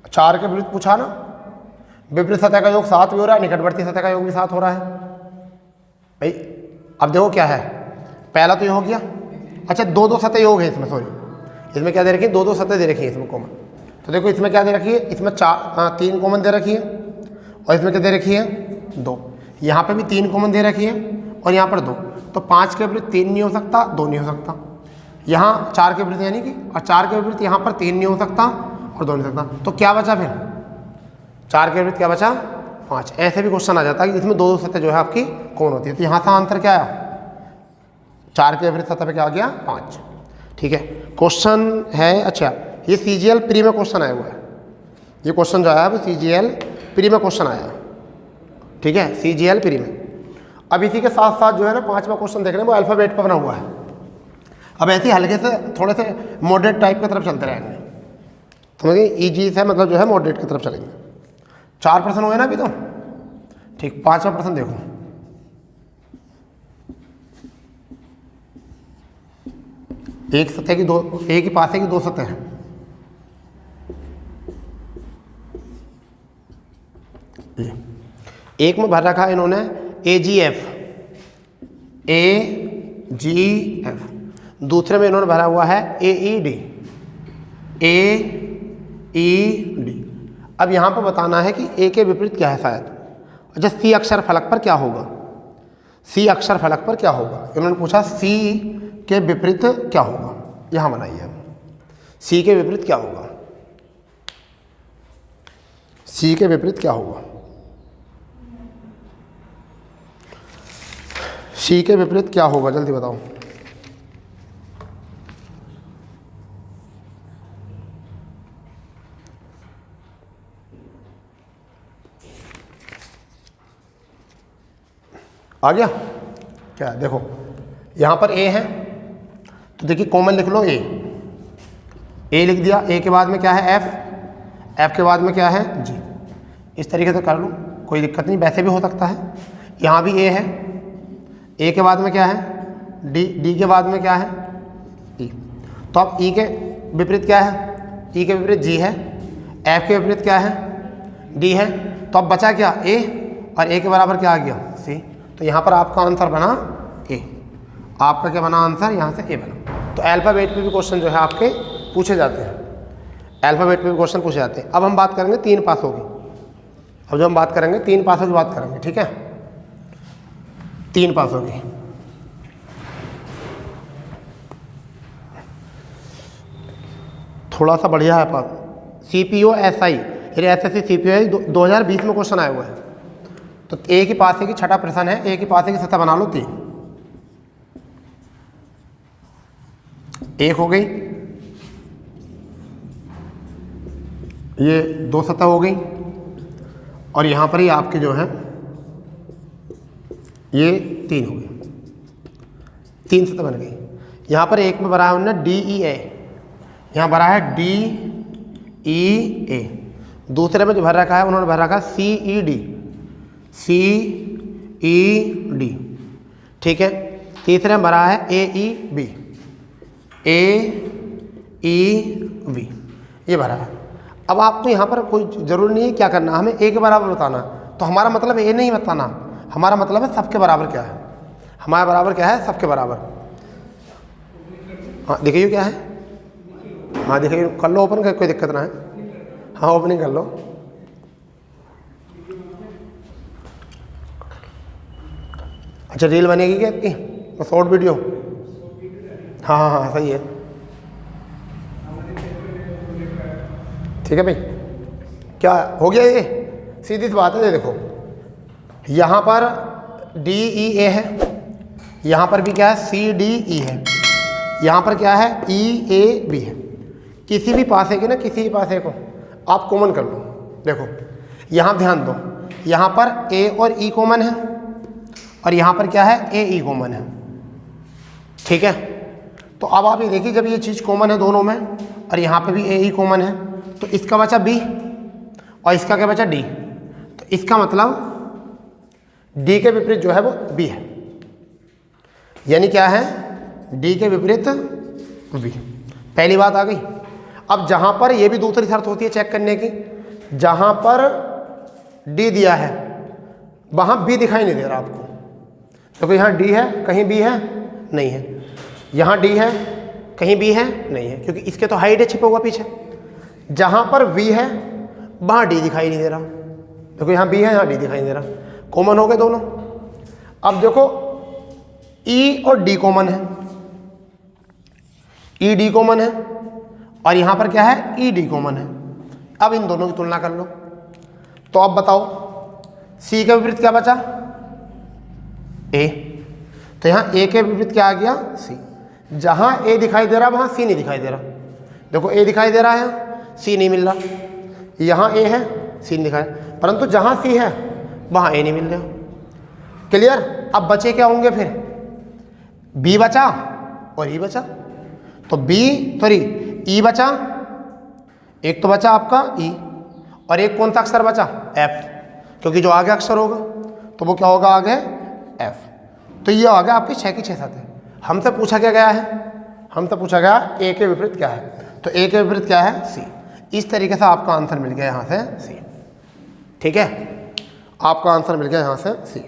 4 के विपरीत पूछा ना, विपरीत सतह का योग 7 भी हो रहा है, निकटवर्ती सतह का योग भी 7 हो रहा है भाई। अब देखो क्या है, पहला तो ये हो गया, अच्छा 2 2 सतह योग है इसमें, सॉरी इसमें क्या दे रखी है, 2 सतह दे रखी है इसमें कॉमन। तो देखो इसमें क्या दे रखी है, इसमें 3 कॉमन दे रखी है और इसमें क्या दे रखी है 2। यहाँ पे भी 3 कॉमन दे रखी है और यहाँ पर 2। तो 5 के विपरीत 3 नहीं हो सकता, 2 नहीं हो सकता। यहाँ 4 के विपरीत यानी कि, और 4 के विपरीत यहाँ पर 3 नहीं हो सकता और 2 नहीं हो सकता। तो क्या बचा फिर, 4 के विपरीत क्या बचा 5। ऐसे भी क्वेश्चन आ जाता है कि इसमें 2 सतह जो है आपकी कौन होती है। तो यहाँ से आंसर क्या आया, 4 के विपरीत सतह पे क्या आ गया 5। ठीक है, क्वेश्चन है। अच्छा, ये CGL प्री में क्वेश्चन आया हुआ है। ये क्वेश्चन जो आया है वो CGL प्री में क्वेश्चन आया है। ठीक है, CGL प्री में। अब इसी के साथ साथ जो है ना 5वां क्वेश्चन देख रहे हैं वो अल्फ़ाबेट पर बना हुआ है। अब ऐसे हल्के से थोड़े से मॉडरेट टाइप की तरफ चलते रहेंगे। तो ईजी से मतलब जो है मॉडरेट की तरफ चलेंगे। 4 प्रश्न हुए ना अभी तो। ठीक, 5वां प्रश्न देखो। एक सतह की 2, एक ही पासे की 2 सतह हैं। एक में भर रखा है इन्होंने AGF, दूसरे में इन्होंने भरा हुआ है AED। अब यहाँ पर बताना है कि A के विपरीत क्या है शायद। अच्छा, C अक्षर फलक पर क्या होगा, C अक्षर फलक पर क्या होगा। इन्होंने पूछा C के विपरीत क्या होगा। यहाँ बनाइए, C के विपरीत क्या होगा, C के विपरीत क्या होगा, C के विपरीत क्या होगा, जल्दी बताओ। आ गया क्या, देखो यहाँ पर A है तो देखिए कॉमन लिख लो A लिख दिया। A के बाद में क्या है F के बाद में क्या है G। इस तरीके से कर लो, कोई दिक्कत नहीं, वैसे भी हो सकता है। यहाँ भी A है, A के बाद में क्या है D के बाद में क्या है E। तो अब E के विपरीत क्या है, E के विपरीत G है, F के विपरीत क्या है D है। तो अब बचा क्या A, और A के बराबर क्या आ गया C। तो यहाँ पर आपका आंसर बना A। आपका क्या बना आंसर, यहाँ से A बना। तो अल्फ़ाबेट पे भी क्वेश्चन जो है आपके पूछे जाते हैं, अल्फ़ाबेट पे भी क्वेश्चन पूछे जाते हैं। अब हम बात करेंगे 3 पासों की। अब जो हम बात करेंगे 3 पासों की बात करेंगे, ठीक है, 3 पासों की। थोड़ा सा बढ़िया है पास, CPO SI, SSC CPO 2020 में क्वेश्चन आया हुआ है। तो A की पासे की 6ठा प्रश्न है, A की पासे की सतह बना लो 3। एक हो गई, ये 2 सतह हो गई, और यहाँ पर ही आपके जो है ये 3 हो गई, 3 सतह बन गई। यहाँ पर एक में भरा है उन्होंने DEA, यहाँ भरा है DEA। दूसरे में जो भर रखा है उन्होंने भर रखा है CED, ठीक है। तीसरे में भरा है AEB, ये भरा है। अब आपको यहाँ पर कोई ज़रूरी नहीं है क्या करना, हमें A के बराबर बताना। तो हमारा मतलब A नहीं बताना, हमारा मतलब है सबके बराबर क्या है। हमारा बराबर क्या है, सबके बराबर। हाँ देखिए क्या है, हाँ देखिए कर लो ओपन, कोई दिक्कत ना है। हाँ ओपनिंग कर लो। अच्छा रील बनेगी क्या आपकी, शॉर्ट वीडियो? हाँ हाँ हाँ सही है, ठीक है भाई। क्या हो गया, ये सीधी सी बात है। ये देखो यहाँ पर DEA है, यहाँ पर भी क्या है CDE है, यहाँ पर क्या है EAB है। किसी भी पासे की ना, किसी भी पासे को आप कॉमन कर लो। देखो यहाँ ध्यान दो, यहाँ पर A और E कॉमन है, और यहाँ पर क्या है AE कॉमन है, ठीक है। तो अब आप ये देखिए, जब ये चीज़ कॉमन है दोनों में, और यहाँ पे भी AE कॉमन है, तो इसका बचा B और इसका क्या बचा D। तो इसका मतलब D के विपरीत जो है वो B है, यानी क्या है D के विपरीत B। पहली बात आ गई। अब जहाँ पर ये भी दूसरी शर्त होती है चेक करने की, जहाँ पर D दिया है वहाँ B दिखाई नहीं दे रहा आपको, क्योंकि यहाँ D है, कहीं B है नहीं है। यहाँ D है, कहीं बी है? नहीं है, क्योंकि इसके तो हाइट है, छिपा हुआ पीछे। जहाँ पर वी है वहाँ डी दिखाई नहीं दे रहा। देखो यहाँ बी है, यहाँ डी दिखाई नहीं दे रहा, कॉमन हो गए दोनों। अब देखो ई और डी कॉमन है, ई डी कॉमन है, और यहाँ पर क्या है? ई डी कॉमन है। अब इन दोनों की तुलना कर लो। तो अब बताओ सी के विपरीत क्या बचा? ए। तो यहाँ ए के विपरीत क्या आ गया? सी। जहाँ ए दिखाई दे रहा वहाँ सी नहीं दिखाई दे रहा। देखो ए दिखाई दे रहा है, सी नहीं मिल रहा। यहाँ ए है, सी नहीं दिखाया, परंतु जहाँ सी है वहाँ ए नहीं मिल रहा। क्लियर? अब बचे क्या होंगे फिर? बी बचा और ई बचा। तो ई बचा, एक तो बचा आपका ई, और एक कौन सा अक्षर बचा? एफ, क्योंकि जो आगे अक्षर होगा तो वो क्या होगा आगे? एफ। तो ये आ गया आपकी 6 की 6 सतह। हमसे पूछा क्या गया है? हमसे पूछा गया ए के विपरीत क्या है, तो ए के विपरीत क्या है? सी। इस तरीके से आपका आंसर मिल गया यहाँ से सी। ठीक है, आपका आंसर मिल गया यहाँ से सी।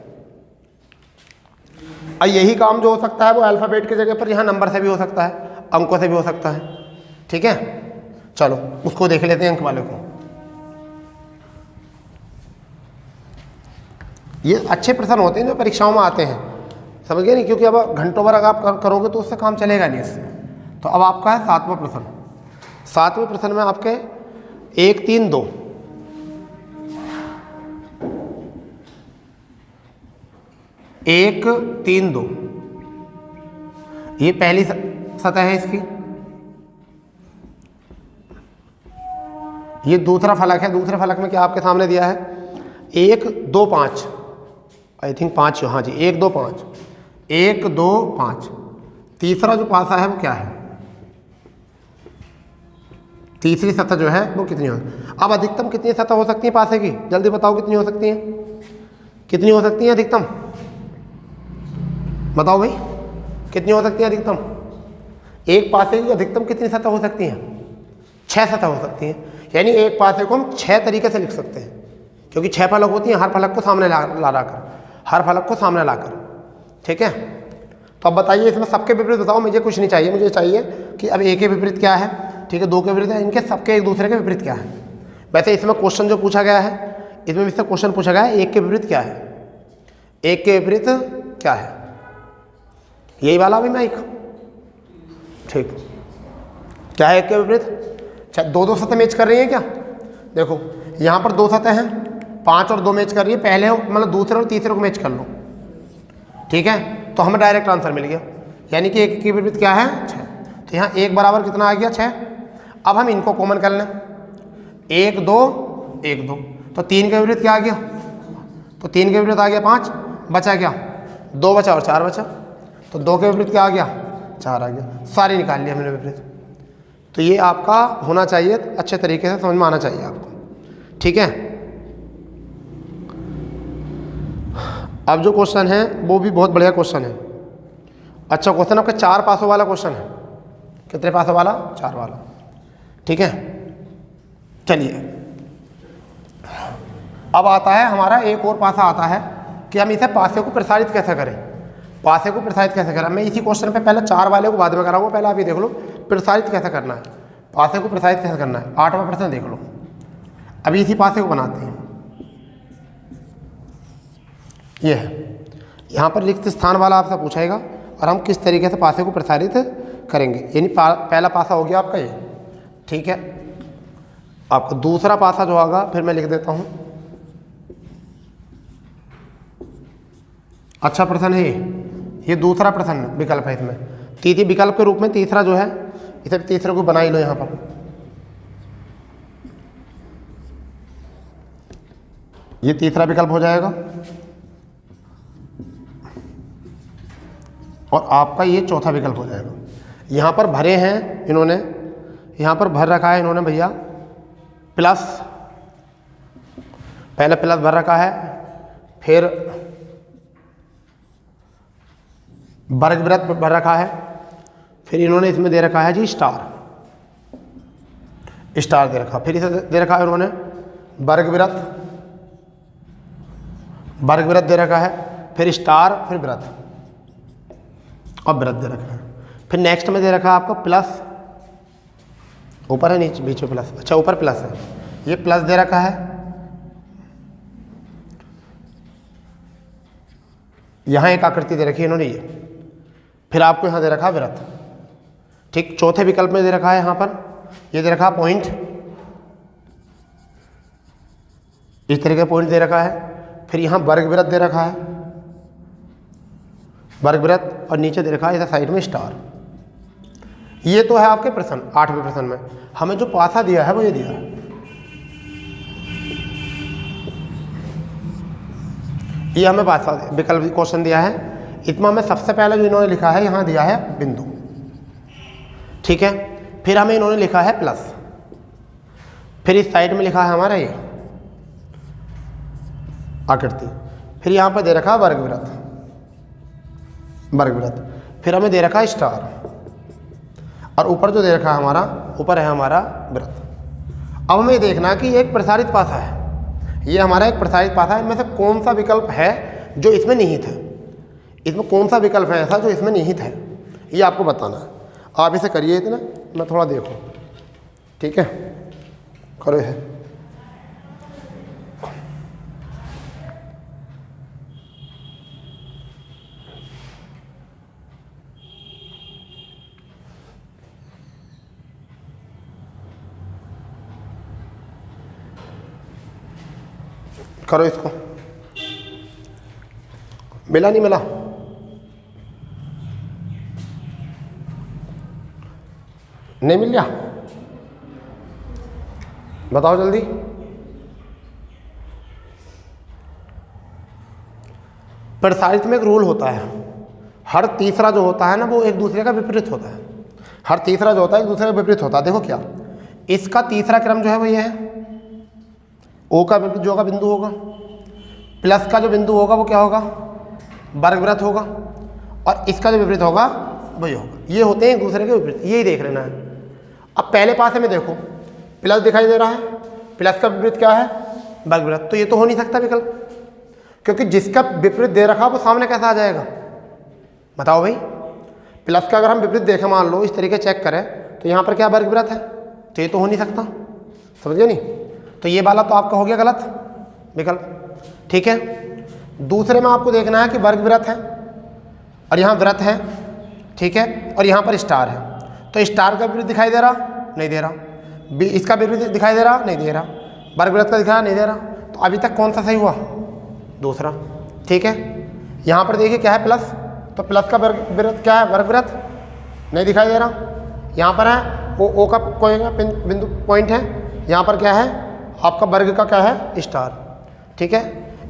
और यही काम जो हो सकता है वो अल्फ़ाबेट की जगह पर यहाँ नंबर से भी हो सकता है, अंकों से भी हो सकता है। ठीक है, चलो उसको देख लेते हैं, अंक वाले को। ये अच्छे प्रश्न होते हैं जो परीक्षाओं में आते हैं, समझ गए नहीं? क्योंकि अब घंटों भर अगर आप करोगे तो उससे काम चलेगा नहीं इससे। तो अब आपका है 7वां प्रश्न। 7वें प्रश्न में आपके 1 3 2 1 3 2 ये पहली सतह है इसकी, ये दूसरा फलक है। दूसरे फलक में क्या आपके सामने दिया है? 1 2 5, आई थिंक 5, हाँ जी, 1 2 5, 1 2 5। तीसरा जो पासा है वो क्या है? तीसरी सतह जो है वो कितनी हो? अब अधिकतम कितनी सतह हो सकती है पासे की? जल्दी बताओ कितनी हो सकती है? कितनी हो सकती है अधिकतम? बताओ भाई, कितनी हो सकती है अधिकतम? एक पासे की अधिकतम कितनी सतह हो सकती हैं? 6 सतह हो सकती हैं। यानी एक पासे को हम 6 तरीके से लिख सकते हैं, क्योंकि 6 फलक होती हैं, हर फलक को सामने हर फलक को सामने लाकर। ठीक है, तो अब बताइए इसमें सबके विपरीत बताओ। मुझे कुछ नहीं चाहिए, मुझे चाहिए कि अब ए के विपरीत क्या है, ठीक है, 2 के विपरीत है, इनके सबके एक दूसरे के विपरीत क्या है। वैसे इसमें क्वेश्चन जो पूछा गया है, इसमें इससे क्वेश्चन पूछा गया है 1 के विपरीत क्या है, 1 के विपरीत क्या है, यही वाला भी माइक। ठीक, क्या है 1 के विपरीत? अच्छा, 2 सतह मैच कर रही हैं क्या? देखो यहाँ पर 2 सतह हैं, 5 और 2 मैच कर रही है, पहले मतलब दूसरे और तीसरे को मैच कर लो। ठीक है, तो हमें डायरेक्ट आंसर मिल गया, यानी कि 1 के विपरीत क्या है? 6। तो यहाँ 1 बराबर कितना आ गया? 6। अब हम इनको कॉमन कर लें, 1 2 1 2, तो 3 के विपरीत क्या आ गया? तो 3 के विपरीत आ गया 5, बचा क्या? 2 बचा और 4 बचा, तो 2 के विपरीत क्या आ गया? 4 आ गया। सारी निकाल लिया हमने विपरीत। तो ये आपका होना चाहिए, अच्छे तरीके से समझ में आना चाहिए आपको। ठीक है, अब जो क्वेश्चन है वो भी बहुत बढ़िया क्वेश्चन है। अच्छा क्वेश्चन आपका 4 पासों वाला क्वेश्चन है। कितने पासों वाला? 4 वाला। ठीक है, चलिए अब आता है हमारा एक और पासा आता है कि हम इसे पासे को प्रसारित कैसे करें। पासे को प्रसारित कैसे करें? मैं इसी क्वेश्चन पे पहले 4 वाले को बाद में कराऊंगा, पहले आप ये देख लो प्रसारित कैसे करना है, पासे को प्रसारित कैसे करना है। 8वां प्रश्न देख लो, अभी इसी पासे को बनाते हैं। ये है, यहाँ पर रिक्त स्थान वाला आपसे पूछेगा और हम किस तरीके से पासे को प्रसारित करेंगे। यानी पहला पासा हो गया आपका ये। ठीक है, आपका दूसरा पासा जो होगा फिर मैं लिख देता हूँ। अच्छा प्रश्न है ये दूसरा प्रश्न विकल्प है। इसमें तीसरी विकल्प के रूप में तीसरा जो है, इसे तीसरे को बना ही लो यहाँ पर। ये तीसरा विकल्प हो जाएगा और आपका ये चौथा विकल्प हो जाएगा। यहाँ पर भरे हैं इन्होंने, यहाँ पर भर रखा है इन्होंने भैया प्लस, पहले प्लस भर रखा है, फिर वर्गवृत्त भर रखा है, फिर इन्होंने इसमें दे रखा है जी स्टार दे रखा, फिर इसे दे रखा है उन्होंने वर्गवृत्त दे रखा है, फिर स्टार, फिर वृत्त और वृत्त दे रखा है, फिर नेक्स्ट में दे रखा है आपका प्लस, ऊपर है नीचे बीच में प्लस, अच्छा ऊपर प्लस है, ये प्लस दे रखा है। यहाँ एक आकृति दे रखी है इन्होंने ये, फिर आपको यहाँ दे रखा है वृत्त। ठीक, चौथे विकल्प में दे रखा है यहाँ पर ये दे रखा है पॉइंट, इस तरह का पॉइंट दे रखा है। फिर यहाँ वर्ग वृत्त दे रखा है, वर्ग वृत्त, और नीचे दे रखा है इधर साइड में स्टार। ये तो है आपके प्रश्न 8वें प्रश्न में। हमें जो पासा दिया है वो ये दिया है, ये हमें पासा विकल्प क्वेश्चन दिया है। इसमें हमें सबसे पहले जो इन्होंने लिखा है यहाँ दिया है बिंदु, ठीक है। फिर हमें इन्होंने लिखा है प्लस, फिर इस साइड में लिखा है हमारा ये आकृति, फिर यहाँ पर दे रखा है वर्ग वृत्त, वर्ग वृत्त, फिर हमें दे रखा है स्टार, और ऊपर जो दे रखा है हमारा, ऊपर है हमारा वृत्त। अब हमें देखना कि ये एक प्रसारित पासा है, ये हमारा एक प्रसारित पासा है। इनमें से कौन सा विकल्प है जो इसमें निहित है, इसमें कौन सा विकल्प है ऐसा जो इसमें निहित है, ये आपको बताना है। आप इसे करिए इतना, मैं थोड़ा देखूँ, ठीक है, करो इसे। करो इसको, मिला नहीं मिला, नहीं मिल गया, बताओ जल्दी। प्रसारित में एक रूल होता है, हर तीसरा जो होता है ना वो एक दूसरे का विपरीत होता है, हर तीसरा जो होता है एक दूसरे का विपरीत होता है। देखो क्या, इसका तीसरा क्रम जो है वो ये है, ओ का जो होगा बिंदु होगा, प्लस का जो बिंदु होगा वो क्या होगा, वर्ग वृत्त होगा, और इसका जो विपरीत होगा वही होगा। ये होते हैं एक दूसरे के विपरीत, यही देख लेना है। अब पहले पासे में देखो प्लस दिखाई दे रहा है, प्लस का विपरीत क्या है, वर्ग वृत्त, तो ये तो हो नहीं सकता विकल्प, क्योंकि जिसका विपरीत दे रखा वो सामने कैसा आ जाएगा, बताओ भाई। प्लस का अगर हम विपरीत देखें, मान लो इस तरीके चेक करें, तो यहाँ पर क्या वर्ग वृत्त है, तो ये तो हो नहीं सकता, समझ गए नहीं। तो ये वाला तो आपका हो गया गलत विकल्प, ठीक है। दूसरे में आपको देखना है कि वर्ग वृत्त है और यहाँ वृत्त है, ठीक है, और यहाँ पर स्टार है, तो स्टार का विपरीत दिखाई दे रहा, नहीं दे रहा, इसका विपरीत दिखाई दे रहा, नहीं दे रहा, वर्ग वृत्त का दिखा नहीं दे रहा, तो अभी तक कौन सा सही हुआ, दूसरा, ठीक है। यहाँ पर देखिए क्या है प्लस, तो प्लस का वर्ग वृत्त क्या है, वर्ग वृत्त नहीं दिखाई दे रहा। यहाँ पर है वो ओ का कोई बिंदु पॉइंट है, यहाँ पर क्या है आपका वर्ग का क्या है, स्टार, ठीक है।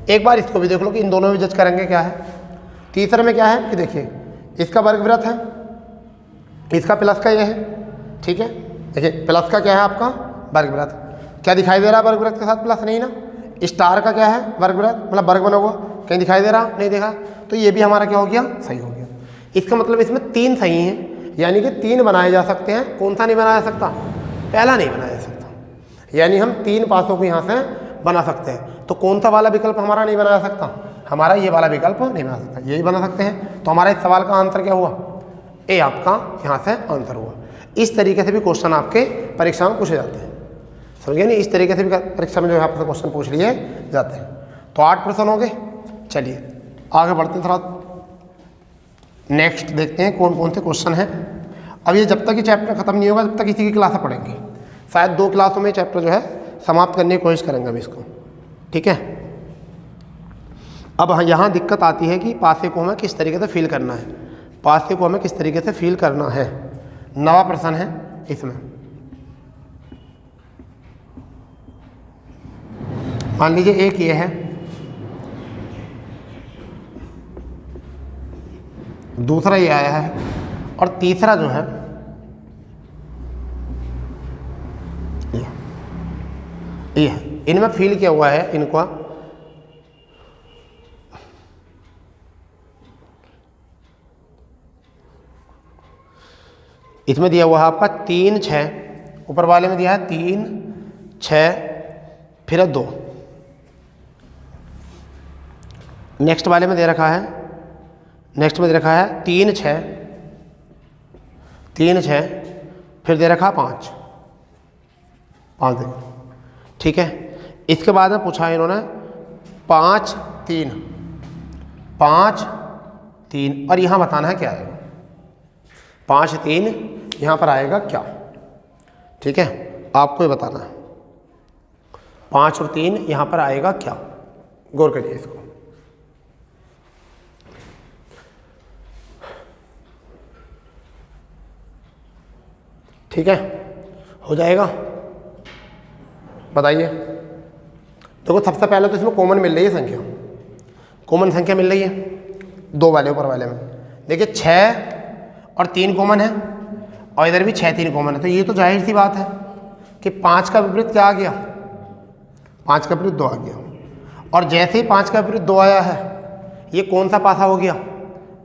एक बार इसको भी देख लो कि इन दोनों में जज करेंगे क्या है। तीसरे में क्या है कि देखिए इसका वर्ग वृत्त है, इसका प्लस का ये है, ठीक है। देखिए प्लस का क्या है आपका वर्ग वृत्त, क्या दिखाई दे रहा है वर्ग वृत्त के साथ प्लस, नहीं ना। स्टार का क्या है वर्ग वृत्त, मतलब वर्ग बना हुआ, कहीं दिखाई दे रहा, नहीं देखा, तो ये भी हमारा क्या हो गया, सही हो गया। इसका मतलब इसमें 3 सही हैं, यानी कि 3 बनाए जा सकते हैं। कौन सा नहीं बनाया जा सकता, पहला नहीं बनाया जा सकता, यानी हम 3 पासों को यहाँ से बना सकते हैं। तो कौन सा वाला विकल्प हमारा नहीं बना सकता, हमारा ये वाला विकल्प नहीं बना सकता, यही बना सकते हैं। तो हमारा इस सवाल का आंसर क्या हुआ, ए आपका यहाँ से आंसर हुआ। इस तरीके से भी क्वेश्चन आपके परीक्षा में पूछे जाते हैं, समझिए नहीं। इस तरीके से भी परीक्षा में जो है आपसे क्वेश्चन पूछ लिए जाते हैं। तो 8 प्रश्न हो गए। चलिए आगे बढ़ते हैं, थोड़ा नेक्स्ट देखते हैं कौन कौन से क्वेश्चन हैं। अब ये जब तक ये चैप्टर खत्म नहीं होगा तब तक इसी की क्लासें पढ़ेंगे, शायद 2 क्लासों में चैप्टर जो है समाप्त करने की कोशिश करेंगे हम इसको, ठीक है। अब यहाँ दिक्कत आती है कि पासे को हमें किस तरीके से फिल करना है, पासे को हमें किस तरीके से फिल करना है। 9वां प्रश्न है इसमें, मान लीजिए एक ये है, दूसरा ये आया है, और तीसरा जो है ये है। इनमें फिल किया हुआ है इनको, इसमें दिया हुआ है आपका 3 6, ऊपर वाले में दिया है 3 6 फिर 2, नेक्स्ट वाले में दे रखा है, नेक्स्ट में दे रखा है 3 6 3 6, फिर दे रखा 5 दे, ठीक है। इसके बाद में पूछा है इन्होंने 5 3 और यहाँ बताना है क्या आएगा। 5 3 यहाँ पर आएगा क्या, ठीक है, आपको ये बताना है। 5 और 3 यहाँ पर आएगा क्या, गौर करिए इसको। ठीक है, हो जाएगा, बताइए। देखो सबसे पहले तो इसमें कॉमन मिल रही है संख्या, कॉमन संख्या मिल रही है 2 वाले ऊपर वाले में। देखिए 6 और 3 कॉमन है और इधर भी 6 3 कॉमन है, तो ये तो जाहिर सी बात है कि 5 का विपरीत क्या आ गया, 5 का विपरीत 2 आ गया। और जैसे ही 5 का विपरीत 2 आया है, ये कौन सा पासा हो गया,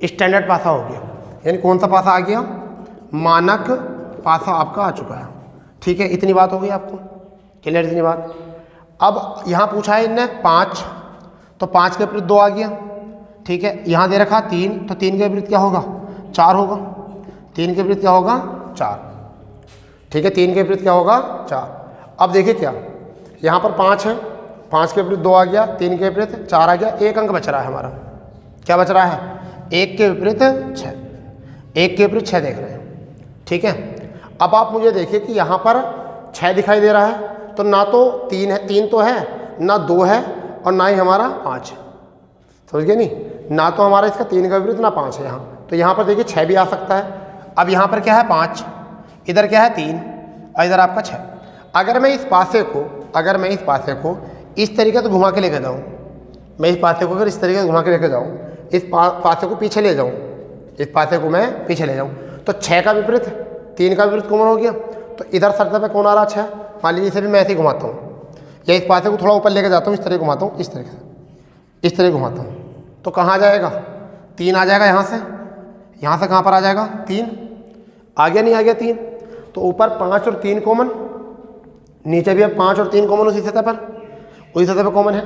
स्टैंडर्ड पासा हो गया, यानी कौन सा पासा आ गया, मानक पासा आपका आ चुका है। ठीक है, इतनी बात हो गई आपको क्लियर, इतनी बात। अब यहाँ पूछा है इनने 5, तो 5 के विपरीत 2 आ गया, ठीक है। यहाँ दे रखा 3, तो 3 के विपरीत क्या होगा, 4 होगा। 3 के विपरीत क्या होगा, 4, ठीक है। 3 के विपरीत क्या होगा, 4। अब देखिए क्या, यहाँ पर 5 है, 5 के विपरीत 2 आ गया, 3 के विपरीत 4 आ गया, एक अंक बच रहा है हमारा। क्या बच रहा है, 1 के विपरीत 6, 1 के विपरीत 6 देख रहे हैं, ठीक है। अब आप मुझे देखिए कि यहाँ पर 6 दिखाई दे रहा है, तो ना तो 3 है, 3 तो है, ना 2 है, और ना ही हमारा 5 है, समझ गए नहीं, ना तो हमारा इसका 3 का विपरीत ना 5 है यहाँ। तो यहाँ पर देखिए 6 भी आ सकता है। अब यहाँ पर क्या है 5, इधर क्या है 3 और इधर आपका 6। अगर मैं इस पासे को इस तरीके से घुमा के लेकर जाऊँ, मैं इस पासे को अगर इस तरीके से घुमा के लेकर जाऊँ, इस पासे को पीछे ले जाऊँ, इस पासे को मैं पीछे ले जाऊँ, तो 6 का विपरीत 3 का विपरीत कॉमन हो गया, तो इधर सतह पे कौन आ रहा, 6। मान लीजिए इसे भी मैं ऐसे ही घुमाता हूँ, या इस पासे को थोड़ा ऊपर लेकर जाता हूँ, इस तरह घुमाता हूँ, इस तरीके से, इस तरह घुमाता हूँ, तो कहाँ आ जाएगा, 3 आ जाएगा। यहाँ से कहाँ पर आ जाएगा, 3 आ गया, नहीं आ गया 3, तो ऊपर 5 और 3 कॉमन, नीचे भी अब 5 और 3 कॉमन उसी सतह पर कॉमन है।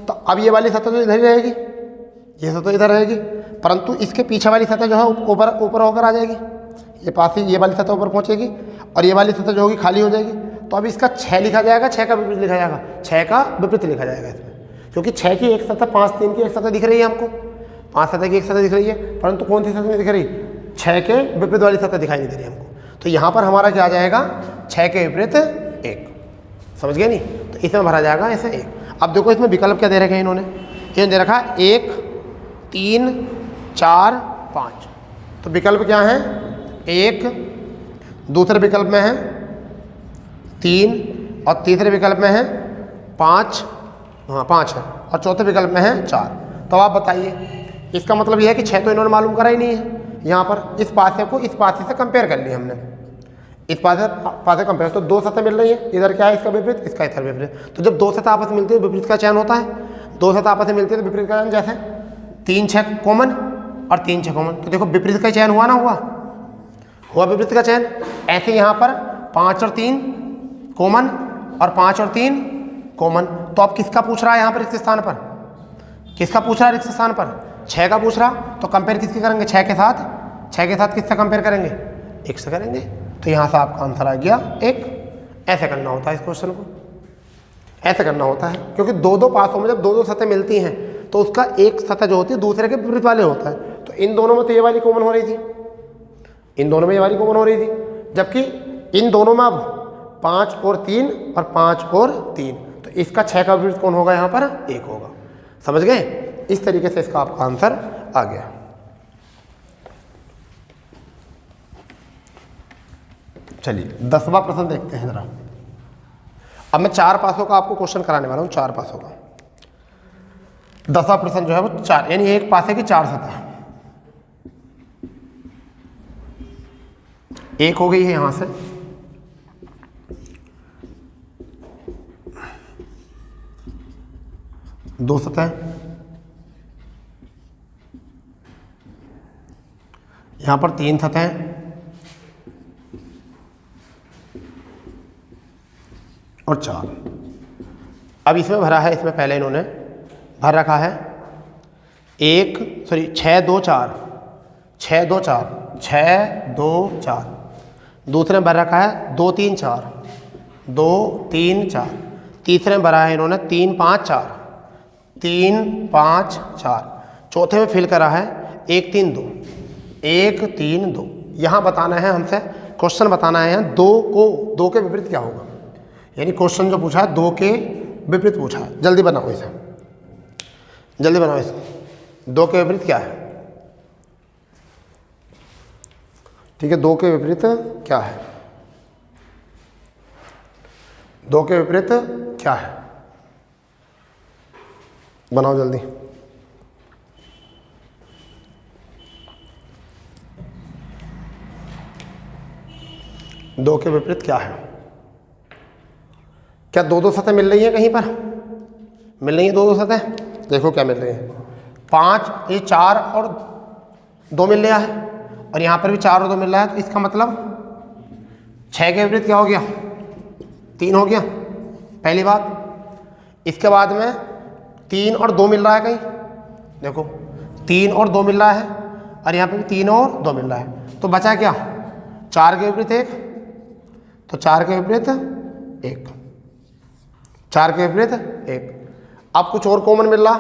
तो अब ये वाली सतह तो इधर ही रहेगी, ये सतह इधर रहेगी, परंतु इसके पीछे वाली सतह जो है ऊपर होकर आ जाएगी, ये वाली सतह ऊपर पहुँचेगी और ये वाली सतह जो होगी खाली हो जाएगी। तो अब इसका 6 लिखा जाएगा, 6 का विपरीत लिखा जाएगा, 6 का विपरीत लिखा जाएगा इसमें, क्योंकि 6 की एक सतह 5 3 की एक सतह दिख रही है हमको, 5 सतह की एक सतह दिख रही है, परंतु कौन सी सतह नहीं दिख रही, 6 के विपरीत वाली सतह दिखाई नहीं दे रही हमको। तो यहाँ पर हमारा क्या आ जाएगा, 6 के विपरीत 1, समझ गए नहीं, तो इसमें भरा जाएगा ऐसे 1। अब देखो इसमें विकल्प क्या दे रखे हैं इन्होंने दे रखा 1 3 4 5, तो विकल्प क्या है, 1, दूसरे विकल्प में है 3 और तीसरे विकल्प में है 5, हाँ 5 है, और चौथे विकल्प में है 4। तो आप बताइए, इसका मतलब यह है कि 6 तो इन्होंने मालूम करा ही नहीं है। यहाँ पर इस पासे को इस पासे से कंपेयर कर लिया हमने, इस पासे कंपेयर, तो 2 सतह मिल रही है, इधर क्या है इसका विपरीत, इसका इधर विपरीत। तो जब 2 सतह आपस में मिलती है विपरीत का चयन होता है, 2 सतह आपस में मिलती है तो विपरीत का चयन, जैसे 3 6 कॉमन और 3 6 कॉमन, तो देखो विपरीत का चयन हुआ ना, हुआ विपरीत का चयन। ऐसे यहाँ पर 5 और 3 कॉमन और 5 और 3 कॉमन, तो अब किसका पूछ रहा है यहाँ पर रिक्त स्थान पर, किसका पूछ रहा है रिक्त स्थान पर, 6 का पूछ रहा, तो कंपेयर किसकी करेंगे, 6 के साथ किससे कंपेयर करेंगे, 1 से करेंगे। तो यहाँ से आपका आंसर आ गया 1। ऐसे करना होता है इस क्वेश्चन को, ऐसे करना होता है, क्योंकि 2 पासों में जब 2 सतह मिलती हैं तो उसका एक सतह जो होती है दूसरे के विपरीत वाले होता है। तो इन दोनों में तो ये वाली कॉमन हो रही थी, इन दोनों में ये वाली कॉमन हो रही थी, जबकि इन दोनों में अब 5 और 3 और 5 और 3, तो इसका 6 का विपरीत कौन होगा, यहाँ पर 1 होगा, समझ गए। इस तरीके से इसका आपका आंसर आ गया। चलिए 10वां प्रश्न देखते हैं जरा। अब मैं 4 पासों का आपको क्वेश्चन कराने वाला हूँ, 4 पासों का। 10वां प्रश्न जो है वो 4, यानी एक पासे की 4 सतह, एक हो गई है यहाँ से, दो सतह, यहाँ पर 3 सतह, और 4। अब इसमें भरा है, इसमें पहले इन्होंने भर रखा है 6 2 4 6 2 4 6 2 4, दूसरे में भर रखा है 2 3 4, 2 3 4, तीसरे में भरा है इन्होंने 3 5 4, 3 5 4, चौथे में फिल करा है 1 3 2, 1 3 2। यहाँ बताना है हमसे, क्वेश्चन बताना है यहाँ 2 के विपरीत क्या होगा, यानी क्वेश्चन जो पूछा है 2 के विपरीत पूछा है। जल्दी बनाओ इसे, जल्दी बनाओ इसे। 2 के विपरीत क्या है? ठीक है, 2 के विपरीत क्या है? 2 के विपरीत क्या है? बनाओ जल्दी। दो के विपरीत क्या है? क्या 2 सतह मिल रही है कहीं पर? मिल रही है 2 सतह? देखो क्या मिल रही है। 5, ये 4 और 2 मिल रहा है, और यहाँ पर भी 4 और 2 मिल रहा है, तो इसका मतलब 6 के विपरीत क्या हो गया? 3 हो गया, पहली बात। इसके बाद में 3 और 2 मिल रहा है कहीं, देखो 3 और 2 मिल रहा है, और यहाँ पे भी 3 और 2 मिल रहा है, तो बचा क्या? 4 के विपरीत 1, तो 4 के विपरीत 1, 4 के विपरीत 1। अब कुछ और कॉमन मिल रहा,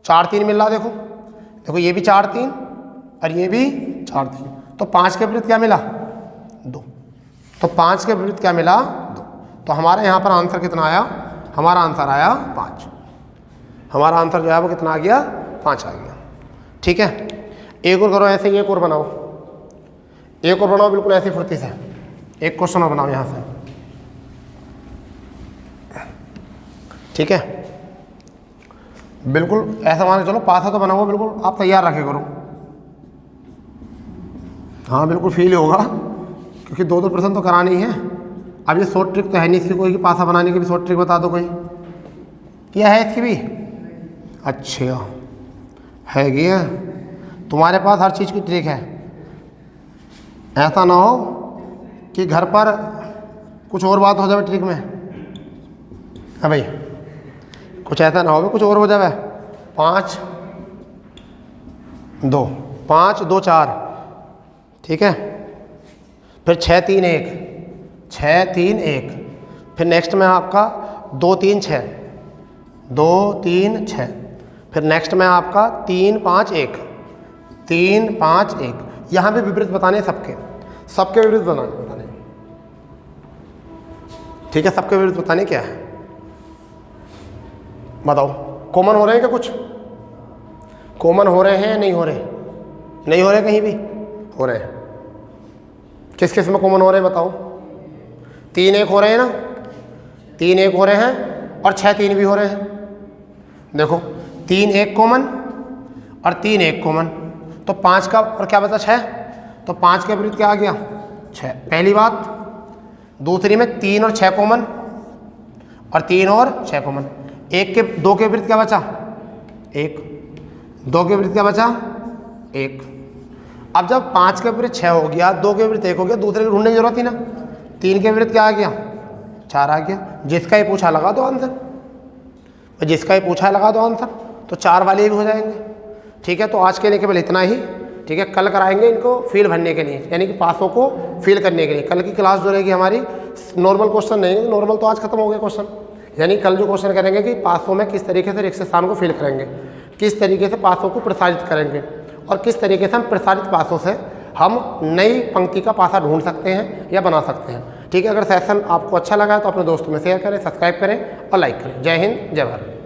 4 3 मिल रहा, देखो देखो ये भी 4 3 और ये भी 4 3, तो 5 के विपरीत क्या मिला? 2, तो 5 के विपरीत क्या मिला? 2। तो हमारे यहाँ पर आंसर कितना आया? हमारा आंसर आया 5। हमारा आंसर जो है वो कितना आ गया? 5 आ गया। ठीक है, एक और करो ऐसे ही, एक और बनाओ, एक और बनाओ बिल्कुल ऐसी फुर्ती से। एक क्वेश्चन और बनाओ यहाँ से, ठीक है, बिल्कुल ऐसा मान के चलो पासा तो बनाओ, बिल्कुल आप तैयार रखे करो। हाँ बिल्कुल फील होगा, क्योंकि 2 प्रश्न तो करानी है। अब ये शॉर्ट ट्रिक तो है नहीं इसकी कोई, कि पासा बनाने की भी शॉर्ट ट्रिक बता दो कोई। क्या है इसकी भी? अच्छा है क्या? तुम्हारे पास हर चीज़ की ट्रिक है, ऐसा ना हो कि घर पर कुछ और बात हो जाए ट्रिक में। हाँ भाई, कुछ ऐसा ना हो कुछ और हो जाए। 5 2, 5 2 4, ठीक है, फिर 6 3 1, 6 3 1, फिर नेक्स्ट में आपका 2 3 6, 2 3 6, फिर नेक्स्ट में आपका 3 5 1, 3 5 1। यहाँ भी विपरीत बताने सबके, सबके विपरीत बताने, ठीक है, सबके विपरीत बताने क्या है बताओ। कॉमन हो रहे हैं क्या? कुछ कॉमन हो रहे हैं? नहीं हो रहे? नहीं हो रहे, कहीं भी हो रहे हैं। किस किस में कॉमन हो रहे हैं बताओ? 3 1 हो रहे हैं ना, 3 1 हो रहे हैं, और 6 3 भी हो रहे हैं। देखो 3 1 कॉमन और 3 1 कॉमन, तो 5 का और क्या बचा? 6, तो 5 के विपरीत क्या आ गया? 6, पहली बात। दूसरी में 3 और 6 कॉमन, और 3 और 6 कॉमन। 2 के विपरीत क्या बचा? 1, 2 के विपरीत क्या बचा? 1। अब जब 5 के विपरीत 6 हो गया, 2 के विपरीत 1 हो गया, दूसरे की ढूंढने की जरूरत थी ना। 3 के विपरीत क्या आ गया? 4 आ गया। जिसका ही पूछा लगा दो आंसर, जिसका ही पूछा लगा दो आंसर, तो 4 वाले भी हो जाएंगे। ठीक है, तो आज के लिए केवल इतना ही। ठीक है, कल कराएंगे इनको फील भरने के लिए, यानी कि पासों को फील करने के लिए। कल की क्लास जो रहेगी हमारी नॉर्मल क्वेश्चन नहीं, नॉर्मल तो आज खत्म हो गए क्वेश्चन, यानी कल जो क्वेश्चन करेंगे कि पासों में किस तरीके से रिक्त स्थान को फिल करेंगे, किस तरीके से पासों को प्रसारित करेंगे, और किस तरीके से हम प्रसारित पासों से हम नई पंक्ति का पासा ढूंढ सकते हैं या बना सकते हैं। ठीक है, अगर सेशन आपको अच्छा लगा है तो अपने दोस्तों में शेयर करें, सब्सक्राइब करें और लाइक करें। जय हिंद, जय भारत।